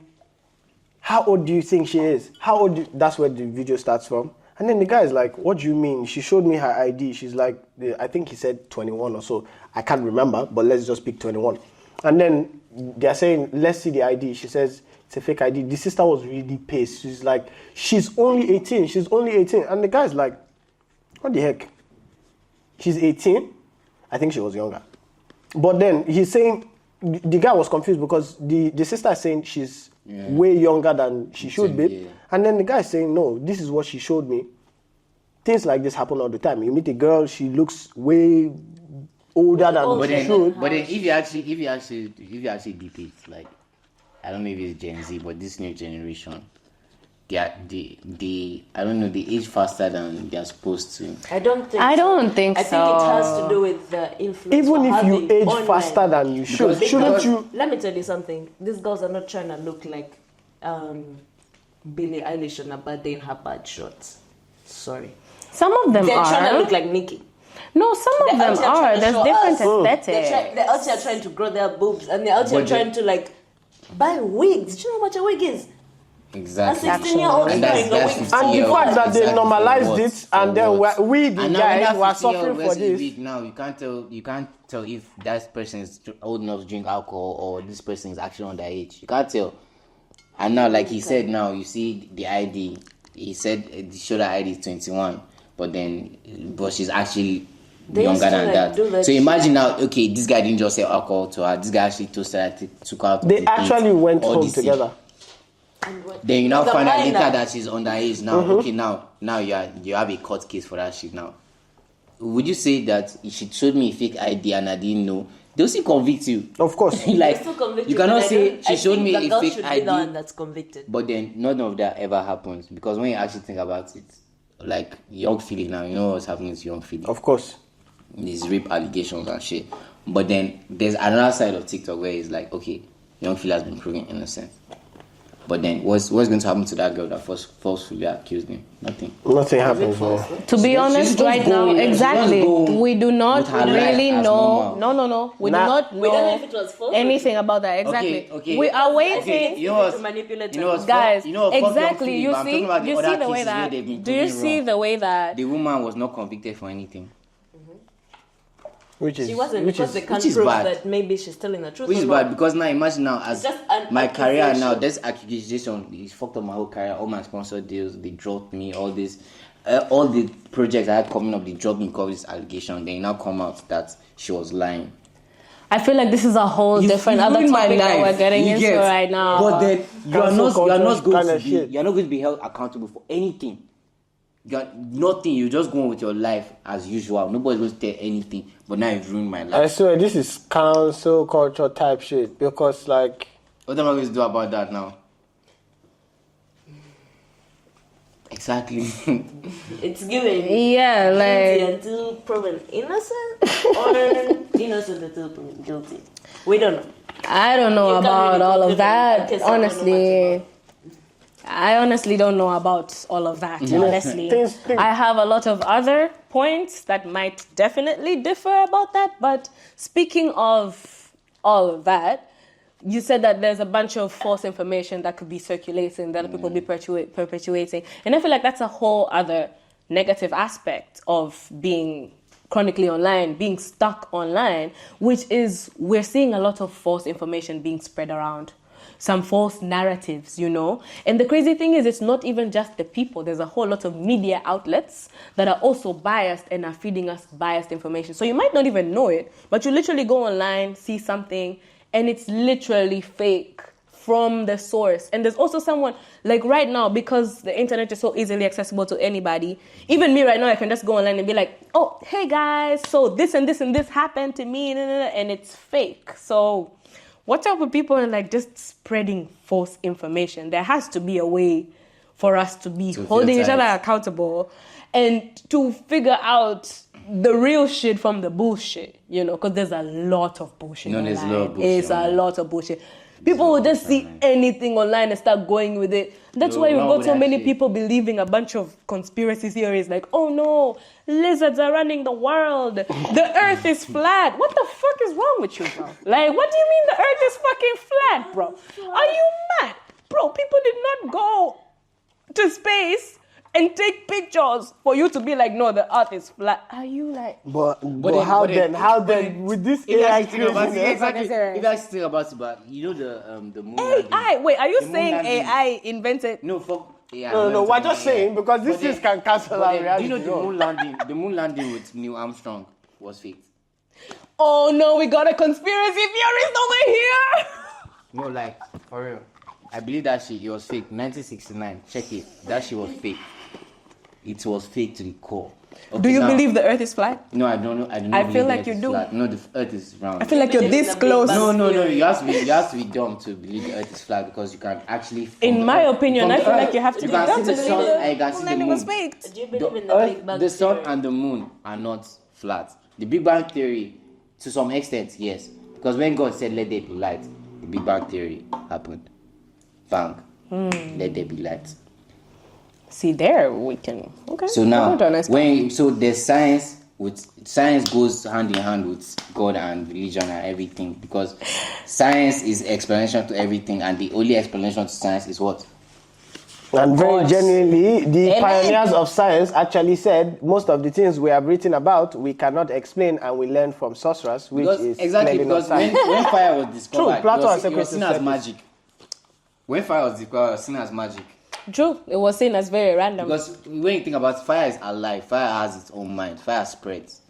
"How old do you think she is? How old?" That's where the video starts from. And then the guy is like, "What do you mean?" She showed me her ID. She's like, I think he said 21 or so. I can't remember, but let's just pick 21. And then they're saying, "Let's see the ID." She says it's a fake ID. The sister was really pissed. She's like, "She's only 18. She's only 18." And the guy's like, what the heck? She's 18? I think she was younger. But then he's saying, the guy was confused because the sister is saying she's way younger than she should be. Yeah. And then the guy is saying, no, this is what she showed me. Things like this happen all the time. You meet a girl, she looks way older than But she then, should. if you actually deep it, like, I don't know if it's Gen Z, but this new generation, they I don't know, they age faster than they're supposed to. I don't think I so. don't think I so. think it has to do with the influence. Even for if you having age online. faster than you should, Because- shouldn't you? Let me tell you something. These girls are not trying to look like Billie Eilish on a bad day in her bad shorts. Sorry. Some of them They're trying to are. look like Nicki. No, some of They're them out here are. trying to There's show different us. aesthetics. They're out here trying to grow their boobs, and they're out here But trying to like buy wigs. Do you know how much a wig is? A Exactly. 16-year-old And wearing a that's wig. 50 And the year fact old. that they Exactly normalized for what? it, and then For we the And now guys when were that 50-year-old suffering for wears a this. wig now, you can't tell if that person is old enough to drink alcohol or this person is actually underage. You can't tell. And now, like he said, now you see the ID. He said the shoulder ID is 21, but she's actually They younger used to, than like, that. do that So shit. imagine now, okay, this guy didn't just sell alcohol to her. This guy actually toasted her, took out. They the paint, actually went all home this together. And what- Then you now The find out later minor. that she's underage. Now, okay, now you have a court case for that shit. Now, would you say that if she showed me a fake ID and I didn't know, they'll still convict you? Of course. Like They're still convicted, you cannot but I say don't- she I showed think me the a girl fake should be ID, the one that's convicted. but then none of that ever happens because when you actually think about it, like young Philly now, you know what's happening to young Philly. Of course. These rape allegations and shit. But then there's another side of TikTok where it's like, okay, young Philly has been proven innocent. But then what's going to happen to that girl that falsely accused him? Nothing. Nothing happens, man. To be honest, just right go- now, she just exactly, go we do not with her really life as know. normal. No. We Nah. do not know We don't know if it was false or anything about that. Exactly. Okay. We are waiting. Okay, you know To what? manipulate You know what's Guys, you know what, fuck young exactly. Philly, You but I'm see, talking about you other see the way cases where that. they've been Do you proven see wrong. the way that? The woman was not convicted for anything. Which is She wasn't which because is they can't is prove bad. that maybe she's telling the truth. Which is or bad not. because now imagine now as It's just an my career accusation. now, this accusation is fucked up my whole career. All my sponsor deals, they dropped me. All this, all the projects I had coming up, they dropped me because of this allegation. They now come out that she was lying. I feel like this is a whole different other ruined my topic that life, we're getting you into get? right now. But then you are Cancel not culture going kinda to be shit. you're not going to be held accountable for anything. You got nothing. You're just going with your life as usual. Nobody's going to tell anything. But now you've ruined my I life. swear this is cancel culture type shit because like What am I going to do about that now? Exactly. It's given yeah, guilty like until proven innocent or innocent until proven guilty. We don't know. I don't know You can't about really all of conclude that. on a case I don't know much Honestly, about. I honestly don't know about all of that. Honestly, things- I have a lot of other points that might definitely differ about that. But speaking of all of that, you said that there's a bunch of false information that could be circulating, that people be perpetuating. And I feel like that's a whole other negative aspect of being chronically online, being stuck online, which is we're seeing a lot of false information being spread around. Some false narratives, you know. And the crazy thing is, it's not even just the people. There's a whole lot of media outlets that are also biased and are feeding us biased information. So you might not even know it, but you literally go online, see something, and it's literally fake from the source. And there's also someone, like right now, because the internet is so easily accessible to anybody, even me right now, I can just go online and be like, oh, hey guys, so this and this and this happened to me, and it's fake. So watch out with people and like just spreading false information. There has to be a way for us to be holding each other accountable and to figure out the real shit from the bullshit, you know, because there's a lot of bullshit online. There's a lot of bullshit. It's a lot of bullshit. People will just see anything online and start going with it. That's why we've got so many people believing a bunch of conspiracy theories like, oh no, lizards are running the world. The earth is flat. What the fuck is wrong with you, bro? Like, what do you mean the earth is fucking flat, bro? Are you mad? Bro, people did not go to space and take pictures for you to be like, no, the earth is flat. Are you like... But how then, with this AI craziness? Exactly. If I think about it, but you know the moon AI? Wait, are you saying landing. AI invented... No, fuck. Yeah, No, we're just saying, because this things can cancel our reality. You know the moon landing with Neil Armstrong was fake. Oh no, we got a conspiracy theorist over here! No, like, for real. I believe that shit, it was fake. 1969, check it. That shit was fake. It was fake to the core. Okay, do you believe the earth is flat? No, I don't know. I feel like you do. Flat. No, the earth is round. I feel like you're this close. No. You have to be dumb to believe the earth is flat because you can actually. In my opinion, I feel like you have to be dumb to the believe sun, the you can see the moon moon. was fake. Do you believe in The the earth, Big Bang the sun theory? and the moon are not flat. The Big Bang theory, to some extent, yes, because when God said let there be light, the Big Bang theory happened. Bang. Let there be light. See there, we can. Okay. So now, when there's science goes hand in hand with God and religion and everything, because science is explanation to everything, and the only explanation to science is what? And very genuinely, the pioneers of science actually said most of the things we have written about we cannot explain, and we learn from sorcerers, which is exactly because when fire was discovered, True, Plato it was seen as magic. When fire was discovered, it was seen as magic. True, it was seen as very random. Because when you think about it, fire is alive. Fire has its own mind. Fire spreads.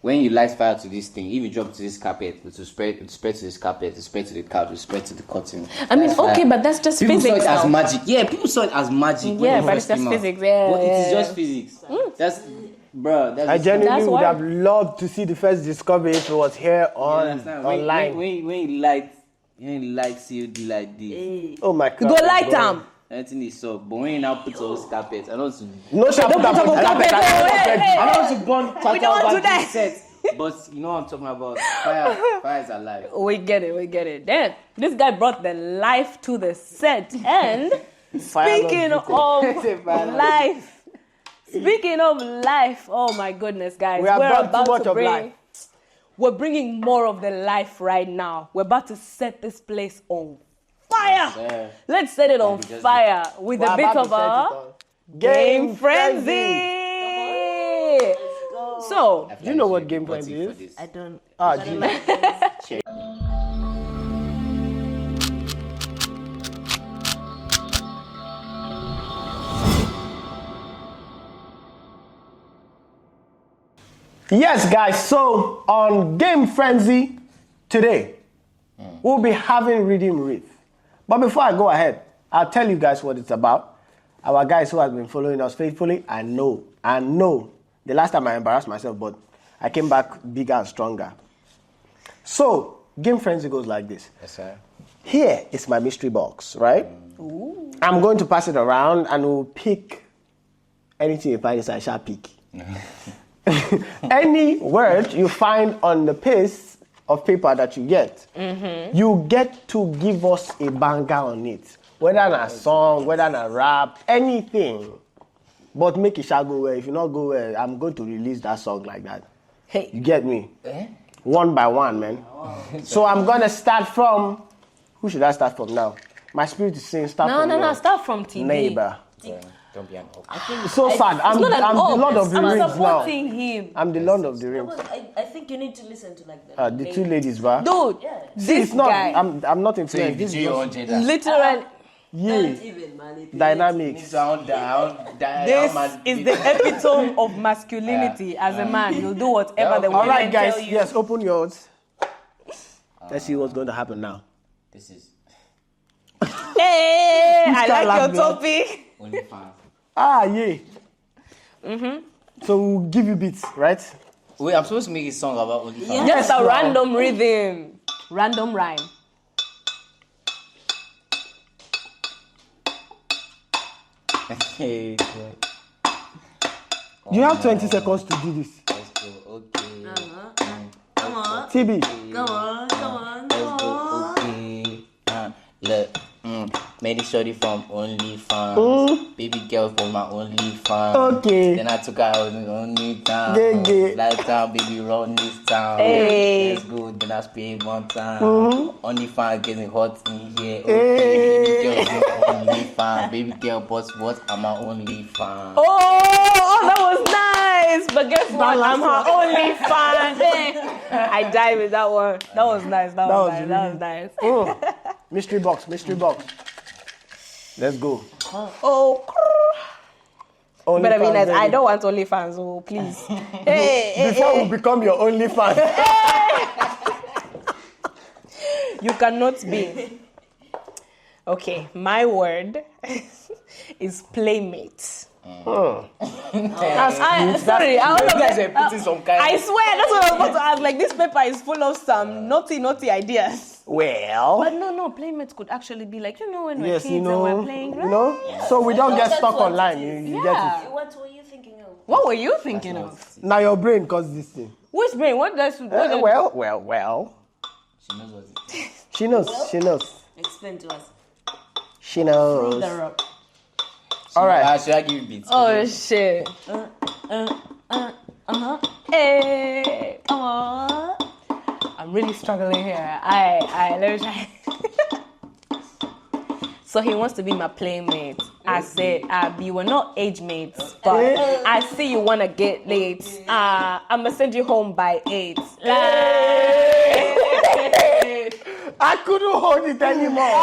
When you light fire to this thing, if you drop to this carpet, it will spread to this carpet, it will spread to the couch, it will spread to the curtain. I mean, okay, but that's just people physics. People saw it now. as magic. Yeah, people saw it as magic. Yeah, but it's just physics. Yeah, but it is just physics. That's, bro. I genuinely would have loved to see the first discovery if it was here online. When you light COD like this. Oh my God. Go light them. Anything is so, but when you now put those carpets, I don't want to. No shampoo. Don't put carpet. I don't want to burn We don't want to do that. set. But you know what I'm talking about. Fire is alive. We get it. Then this guy brought the life to the set. And speaking of life, oh my goodness, guys, we're bringing more of the life right now. We're about to set this place on fire. Yes, let's set it on fire with a bit of a game frenzy. So, do you know what game frenzy is? I don't. Do you? Yes, guys. So on Game Frenzy today, we'll be having Reading Wreath. But before I go ahead, I'll tell you guys what it's about. Our guys who have been following us faithfully, I know. The last time I embarrassed myself, but I came back bigger and stronger. So, Game Frenzy goes like this. Yes, sir. Here is my mystery box, right? Ooh. I'm going to pass it around and we'll pick anything you find inside. I shall pick. Any word you find on the piece of paper that you get, you get to give us a banger on it. Whether a song, whether a rap, anything. But make it shall go well. If you not go well, I'm going to release that song like that. Hey. You get me? One by one, man. So I'm going to start from Who should I start from now? My spirit is saying start from No. Start from TB. neighbor. Don't be an op. It's so sad. I'm the Lord of the I'm Rings now. supporting him. I'm the Lord of the Rings. I think you need to listen to like The two ladies, bro. Dude, this It's not. guy, I'm not influenced. This is your own just gender. literally, yeah. even man. Dynamics. this is the epitome of masculinity. As a man, you'll do whatever the All women right, guys. tell you. Yes, open yours. Let's see what's going to happen now. This is Hey, I can't like laugh, your man. topic. only fans. Yeah. So we'll give you beats, right? Wait, I'm supposed to make a song about only fans. Just a random rhythm, random rhyme. Hey, You have 20 seconds to do this. let's go. Okay. Come on. TB. Come on. Let's go. Okay. Look. Made it shorty from OnlyFans. Baby girl from my OnlyFans. Okay. Then I took her out in OnlyFans. Yeah. Lifetime, baby, run this town. Hey. Let's go. Then I spray one time. OnlyFans getting hot in here. Okay. Baby girl from OnlyFans. Baby girl, boss, what? I'm my OnlyFans. Oh, that was nice. But guess what? I'm her only fan. I died with that one. That was nice. That was nice. That was nice. Mystery box. Let's go. Oh, Only better be fans, nice. baby. I don't want only fans. Oh, please. Hey, Before we become your only fan. you cannot be. Okay, my word is playmate. Sorry, You guys are putting some kind I swear that's what I was about to ask. Like, this paper is full of some naughty ideas. Well. But no, playmates could actually be like, when we're Yes, kids you know. and we're playing, right? You know? So we don't get That's stuck what online. it is. You get Yeah. it. What were you thinking of? What were you thinking of? Now your brain caused this thing. Which brain? What does? Well. She knows what it is. She knows. Explain to us. She knows. All right. Should I give you beats? Oh shit! Hey, come on! I'm really struggling here. I let me try. So he wants to be my playmate. I said, we were not age mates, but I see you wanna get late. I'ma send you home by 8. I couldn't hold it anymore.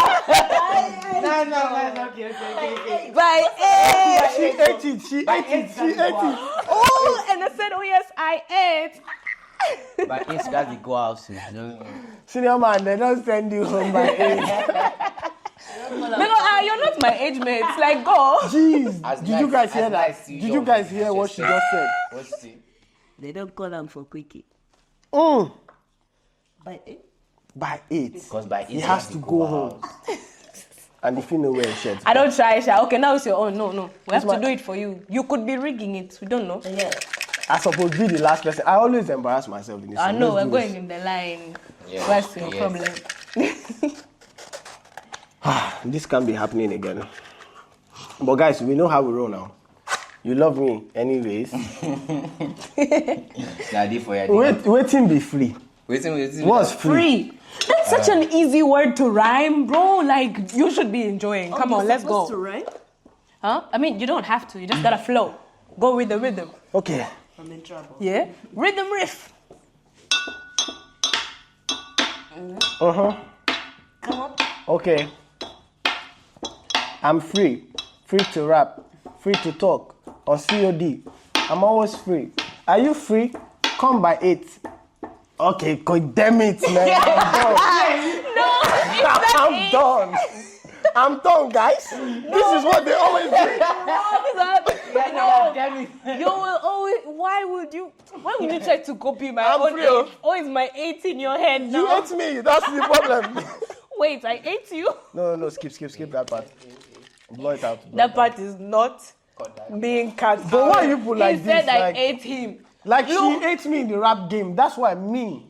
Okay. By 8. She ate it. Oh, and I said, oh yes, I ate. But it's got to go out soon. Senior man, they don't send you home by 8. No, you're not my age mate. Like, go. Jeez. As Did you guys nice- hear as that? nice to Did you, you guys hear what she just said? What's it? They don't call them for quickie. By 8. Because by He has to go home. And if you know where it's I don't try, Sha. Okay, now it's your own. No. We have my- to do it for you. You could be rigging it. We don't know. Yeah. I suppose be the last person. I always embarrass myself in this. I thing. know, Let's we're do going this. in the line. Yes, What's your yes. problem? This can't be happening again. But guys, we know how we roll now. You love me anyways. Daddy for your Waiting be free. Waiting. What's free? Free. That's such an easy word to rhyme, bro. Like, you should be enjoying. Come on, let's go. Right? Huh? I mean, you don't have to. You just gotta flow. Go with the rhythm. Okay. I'm in trouble. Yeah? Rhythm riff. Come on. Okay. I'm free. Free to rap. Free to talk. On COD. I'm always free. Are you free? Come by 8. Okay, god damn it, man. I'm done. I'm done, guys. This is what they always do. You will always. Why would you try to copy my I'm own free, oh. age? Oh, is my 8 in your head now? You ate me. That's the problem. Wait, I ate you? No. Skip that part. Blow it out. That part is not being cut. But why you put like he said this, I like- ate him. Like Look. she ate me in the rap game. That's why me.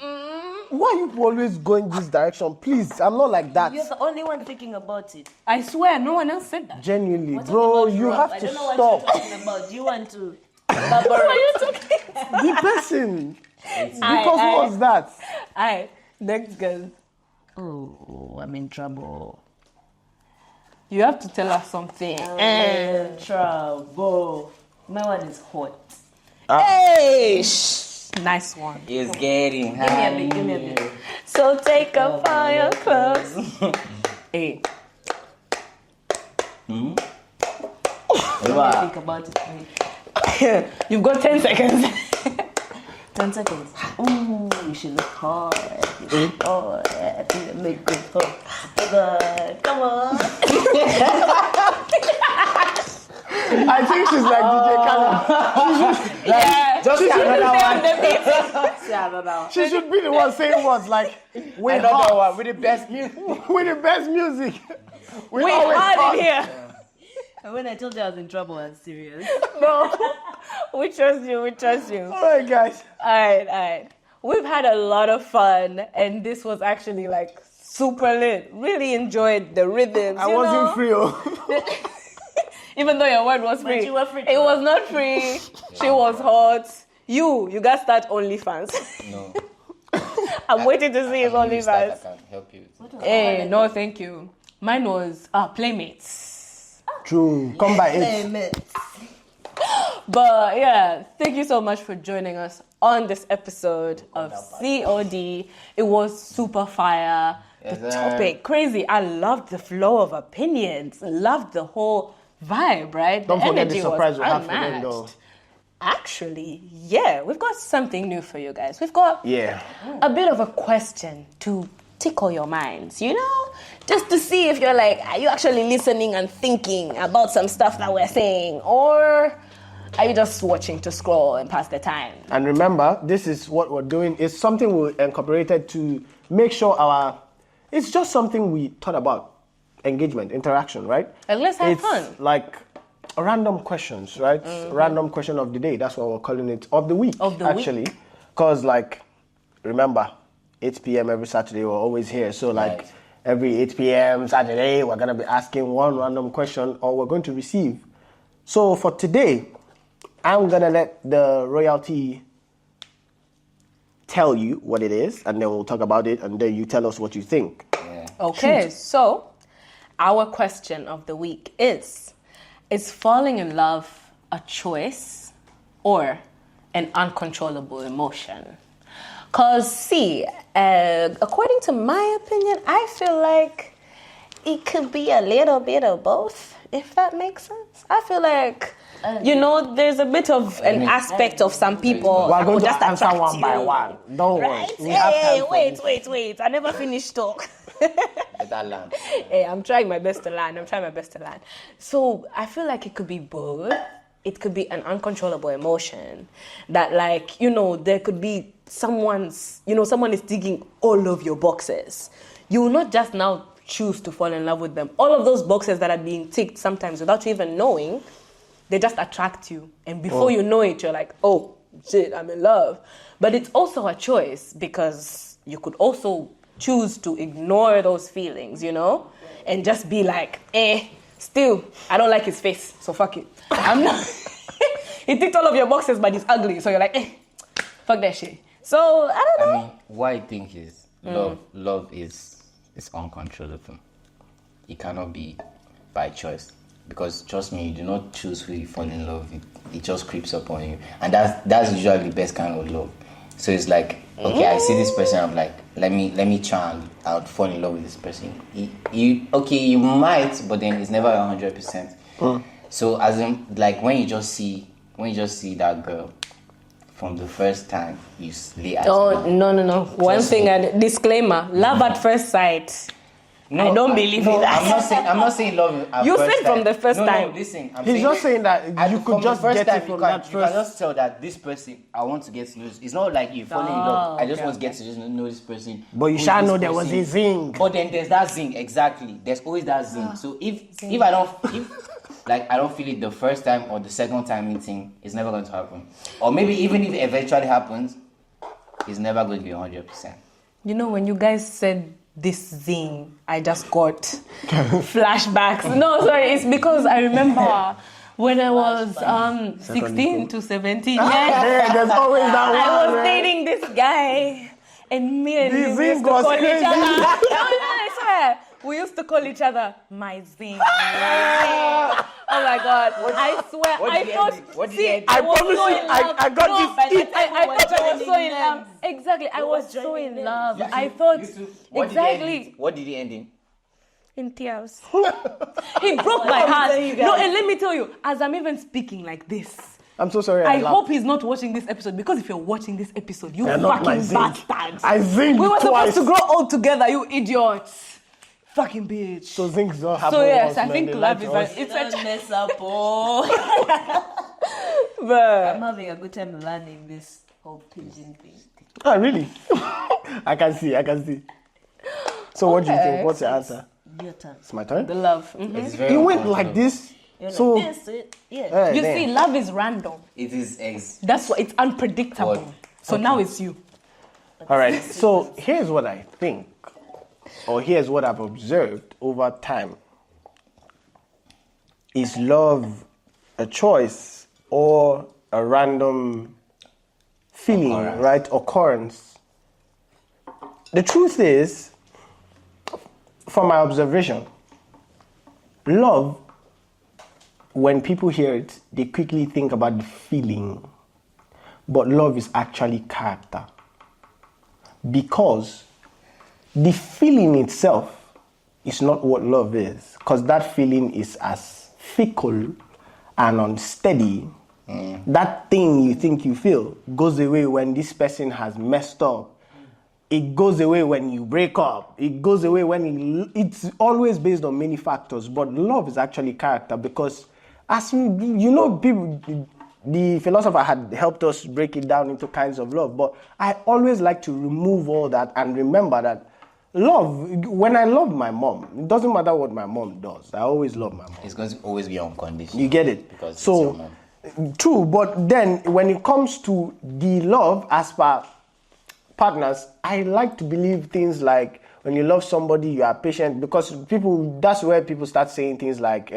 Why you always going this direction? Please, I'm not like that. You're the only one thinking about it. I swear, no one else said that. Genuinely, We're talking bro, about you rap. have I to don't know what stop. you're talking about. Do you want to What are elaborate? you talking? The person. Because I- what's that? Alright, next girl. Oh, I'm in trouble. You have to tell us something. In trouble. My one is hot. Hey! Nice one. It's getting Give me a bit, give me a bit. So take off all your clothes. Hey. Let me think about it. Wait. You've got 10 seconds. 10 seconds. Ooh, you should look hard. You should look hard. I think it look good. Good. Come on. I think she's like DJ Khaled. Yeah. Just She say should another stay one. on the beat. Yeah, no. She should be the one saying words like, we Another hot. one with the best music. With the best music. We always hard hot. in here. And when I told you I was in trouble, I was serious. No. We trust you. We trust you. All right, guys. All right. We've had a lot of fun, and this was actually like super lit. Really enjoyed the rhythms. I you wasn't know? free. Oh. Even though your word was free. you were free. It was not free. She was hot. You got start OnlyFans. No. I'm waiting to see his I can OnlyFans. help you. Hey, no, thank you. Mine was Playmates. True. Come by it. But yeah, thank you so much for joining us on this episode of COD. It was super fire. Yes, The sir. topic, crazy. I loved the flow of opinions. Loved the whole vibe, right? Don't the forget the energy surprise was we have for them, unmatched. though. Actually, yeah, we've got something new for you guys. We've got Yeah. a bit of a question to tickle your minds, you know? Just to see if you're like, are you actually listening and thinking about some stuff that we're saying? Or are you just watching to scroll and pass the time? And remember, this is what we're doing. It's something we incorporated to make sure it's just something we thought about. Engagement, interaction, right? And let's have it's fun. Like random questions, right? Random question of the day. That's what we're calling it. Of the week, Of the week. actually. Because, remember, 8 p.m. every Saturday, we're always here. So, Right. every 8 p.m. Saturday, we're going to be asking one random question or we're going to receive. So, for today, I'm going to let the royalty tell you what it is, and then we'll talk about it, and then you tell us what you think. Okay, so our question of the week is falling in love a choice or an uncontrollable emotion? Because, see, according to my opinion, I feel like it could be a little bit of both, if that makes sense. I feel like, there's a bit of an aspect of some people We're that going would to just answer attract one by you. one. Don't Right? worry. We have Hey, time for this. wait. I never finished talk. Better land. Hey, I'm trying my best to land. So I feel like it could be both. It could be an uncontrollable emotion that, there could be someone is digging all of your boxes. You will not just now choose to fall in love with them. All of those boxes that are being ticked sometimes without you even knowing, they just attract you. And before you know it, you're like, oh, shit, I'm in love. But it's also a choice because you could also choose to ignore those feelings, and just be like, still, I don't like his face, so fuck it. I'm not. He ticked all of your boxes, but he's ugly, so you're like, fuck that shit. So, I don't know. I mean, what I think is love is uncontrollable. It cannot be by choice. Because trust me, you do not choose who you fall in love with. It just creeps up on you. And that's usually the best kind of love. So it's like, okay, I see this person, I'm like, let me try and I'll fall in love with this person. You might, but then it's never 100%. So as in, like when you just see that girl from the first time you lay eyes on her. Oh, no. One thing, disclaimer, love at first sight. I don't believe in that. I'm not saying love at You first said from time. the first time. No, listen. He's just saying that you could from the just first get time, it from you that can first. just tell that this person, I want to get to know. It's not like you fall in love. I just want to get to just know this person. But you Who shall is know this there was person? a zing. But then there's that zing, exactly. There's always that zing. So if I don't feel it the first time or the second time meeting, it's never going to happen. Or maybe even if it eventually happens, it's never going to be 100%. When you guys said this zing, I just got flashbacks. No, sorry, it's because I remember when I was 16 to 17. Yeah, there's always that one. I was man. dating this guy, And me and The him zing used to was call crazy. each other. No, I swear. We used to call each other my zing. Oh my God. I swear. What I did he thought. end it? What did he See, end it? I I was promise so you, in love. I got No, this but itch. I thought I was so in joining love. them. Exactly. I was so joining in them. love. I thought. What did he end Exactly. it? What did he end in? In tears. He broke my heart. No, and let me tell you, as I'm even speaking like this, I'm so sorry. I laughed. hope he's not watching this episode, because if you're watching this episode, you You're not my fucking zing. bastard. I zinged We were twice. supposed to grow old together, you idiots. Fucking bitch. So things don't happen. So yes, once, I man. think They love lie is to us. it's Don't a mess up, oh. but I'm having a good time learning this whole pigeon thing. Oh, really? I can see. So what do you Okay. think? What's your answer? Your turn. It's my turn. the love. Mhm. It is very You went like uncomfortable. this. You're So like this, yeah. You damn. see, love is random. It is That's why it's unpredictable. What? So now it's you. All right. So here's what I think, or here's what I've observed over time. Is love a choice or a random feeling, Occurrence. right? Occurrence. The truth is, from my observation, love, when people hear it, they quickly think about the feeling. But love is actually character. Because the feeling itself is not what love is. Because that feeling is as fickle and unsteady. That thing you think you feel goes away when this person has messed up. It goes away when you break up. It goes away when it's always based on many factors. But love is actually character, because as you know, people, the philosopher had helped us break it down into kinds of love. But I always like to remove all that and remember that love, when I love my mom, it doesn't matter what my mom does. I always love my mom. It's going to always be unconditional. You get it? Because it's your So, mom. true, but then when it comes to the love as per partners, I like to believe things like when you love somebody, you are patient, because people, that's where people start saying things like,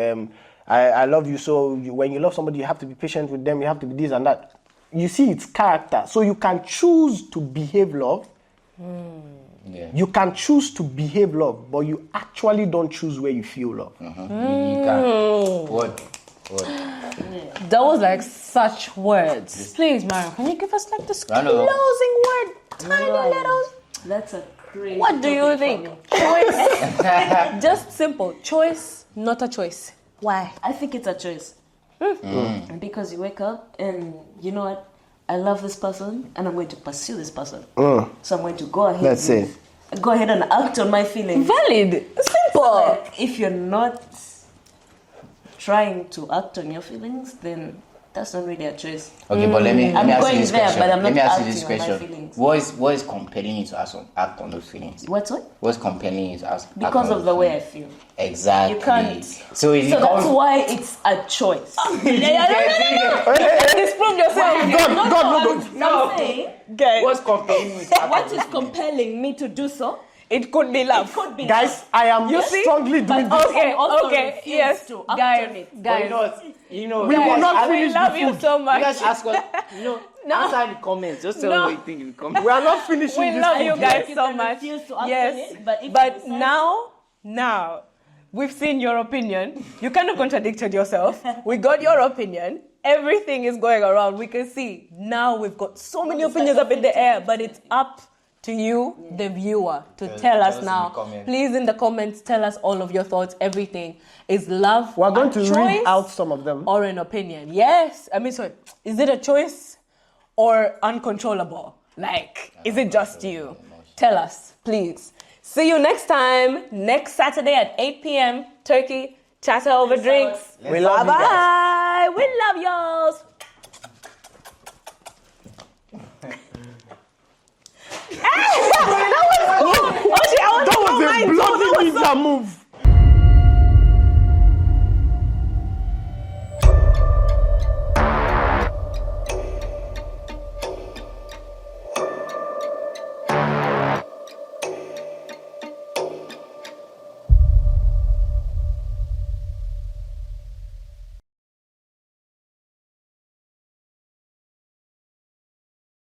I love you, so when you love somebody, you have to be patient with them, you have to be this and that. You see, it's character. So you can choose to behave love. Yeah. You can choose to behave love, but you actually don't choose where you feel love. You can. What? That was like such words. Please, Mario, can you give us like the Round of applause. closing word? Tiny little. That's a crazy What do you topic think? for me. Choice. Just simple. Choice, not a choice. Why? I think it's a choice. Because you wake up and you know what? I love this person and I'm going to pursue this person. So I'm going to go ahead. That's it. Go ahead and act on my feelings. Valid. Simple. Like, if you're not trying to act on your feelings, then that's not really a choice. Okay, but let me I'm ask going you this there, question. but I'm Let not me ask you this acting on my question. feelings. What is compelling you to act on those feelings? What? What's compelling you to act Because on of the those way I feelings? feel. Exactly. You can't. So if you So that's come, why it's a choice. Disprove yourself. No. I'm saying, what's compelling you to act what on is those feelings? compelling me to do so? It could be love. It could be Guys, I am see? strongly doing this. Okay, also okay, refuse yes, to act on guys, it. But guys. you know, We will not I finish love the you food. so You much. guys ask us, answer in the comments. Just tell No. me what you think in the comments. We are not finishing We this love food you yet. guys You so can much. refuse to act on Yes, it, but if you but decide- now, we've seen your opinion. You kind of contradicted yourself. We got your opinion. Everything is going around. We can see now we've got so many opinions up in the air, but it's up to you, the viewer, to tell us in the now. comments. Please, in the comments, tell us all of your thoughts. Everything is love. We're going a to choice read out some of them. or an opinion. Yes, sorry. Is it a choice or uncontrollable? Like, is it just you? Tell us, please. See you next time, next Saturday at 8 p.m. Turkey, chatter over drinks. We love you guys. Bye. We love y'all. That was a bloody ninja move.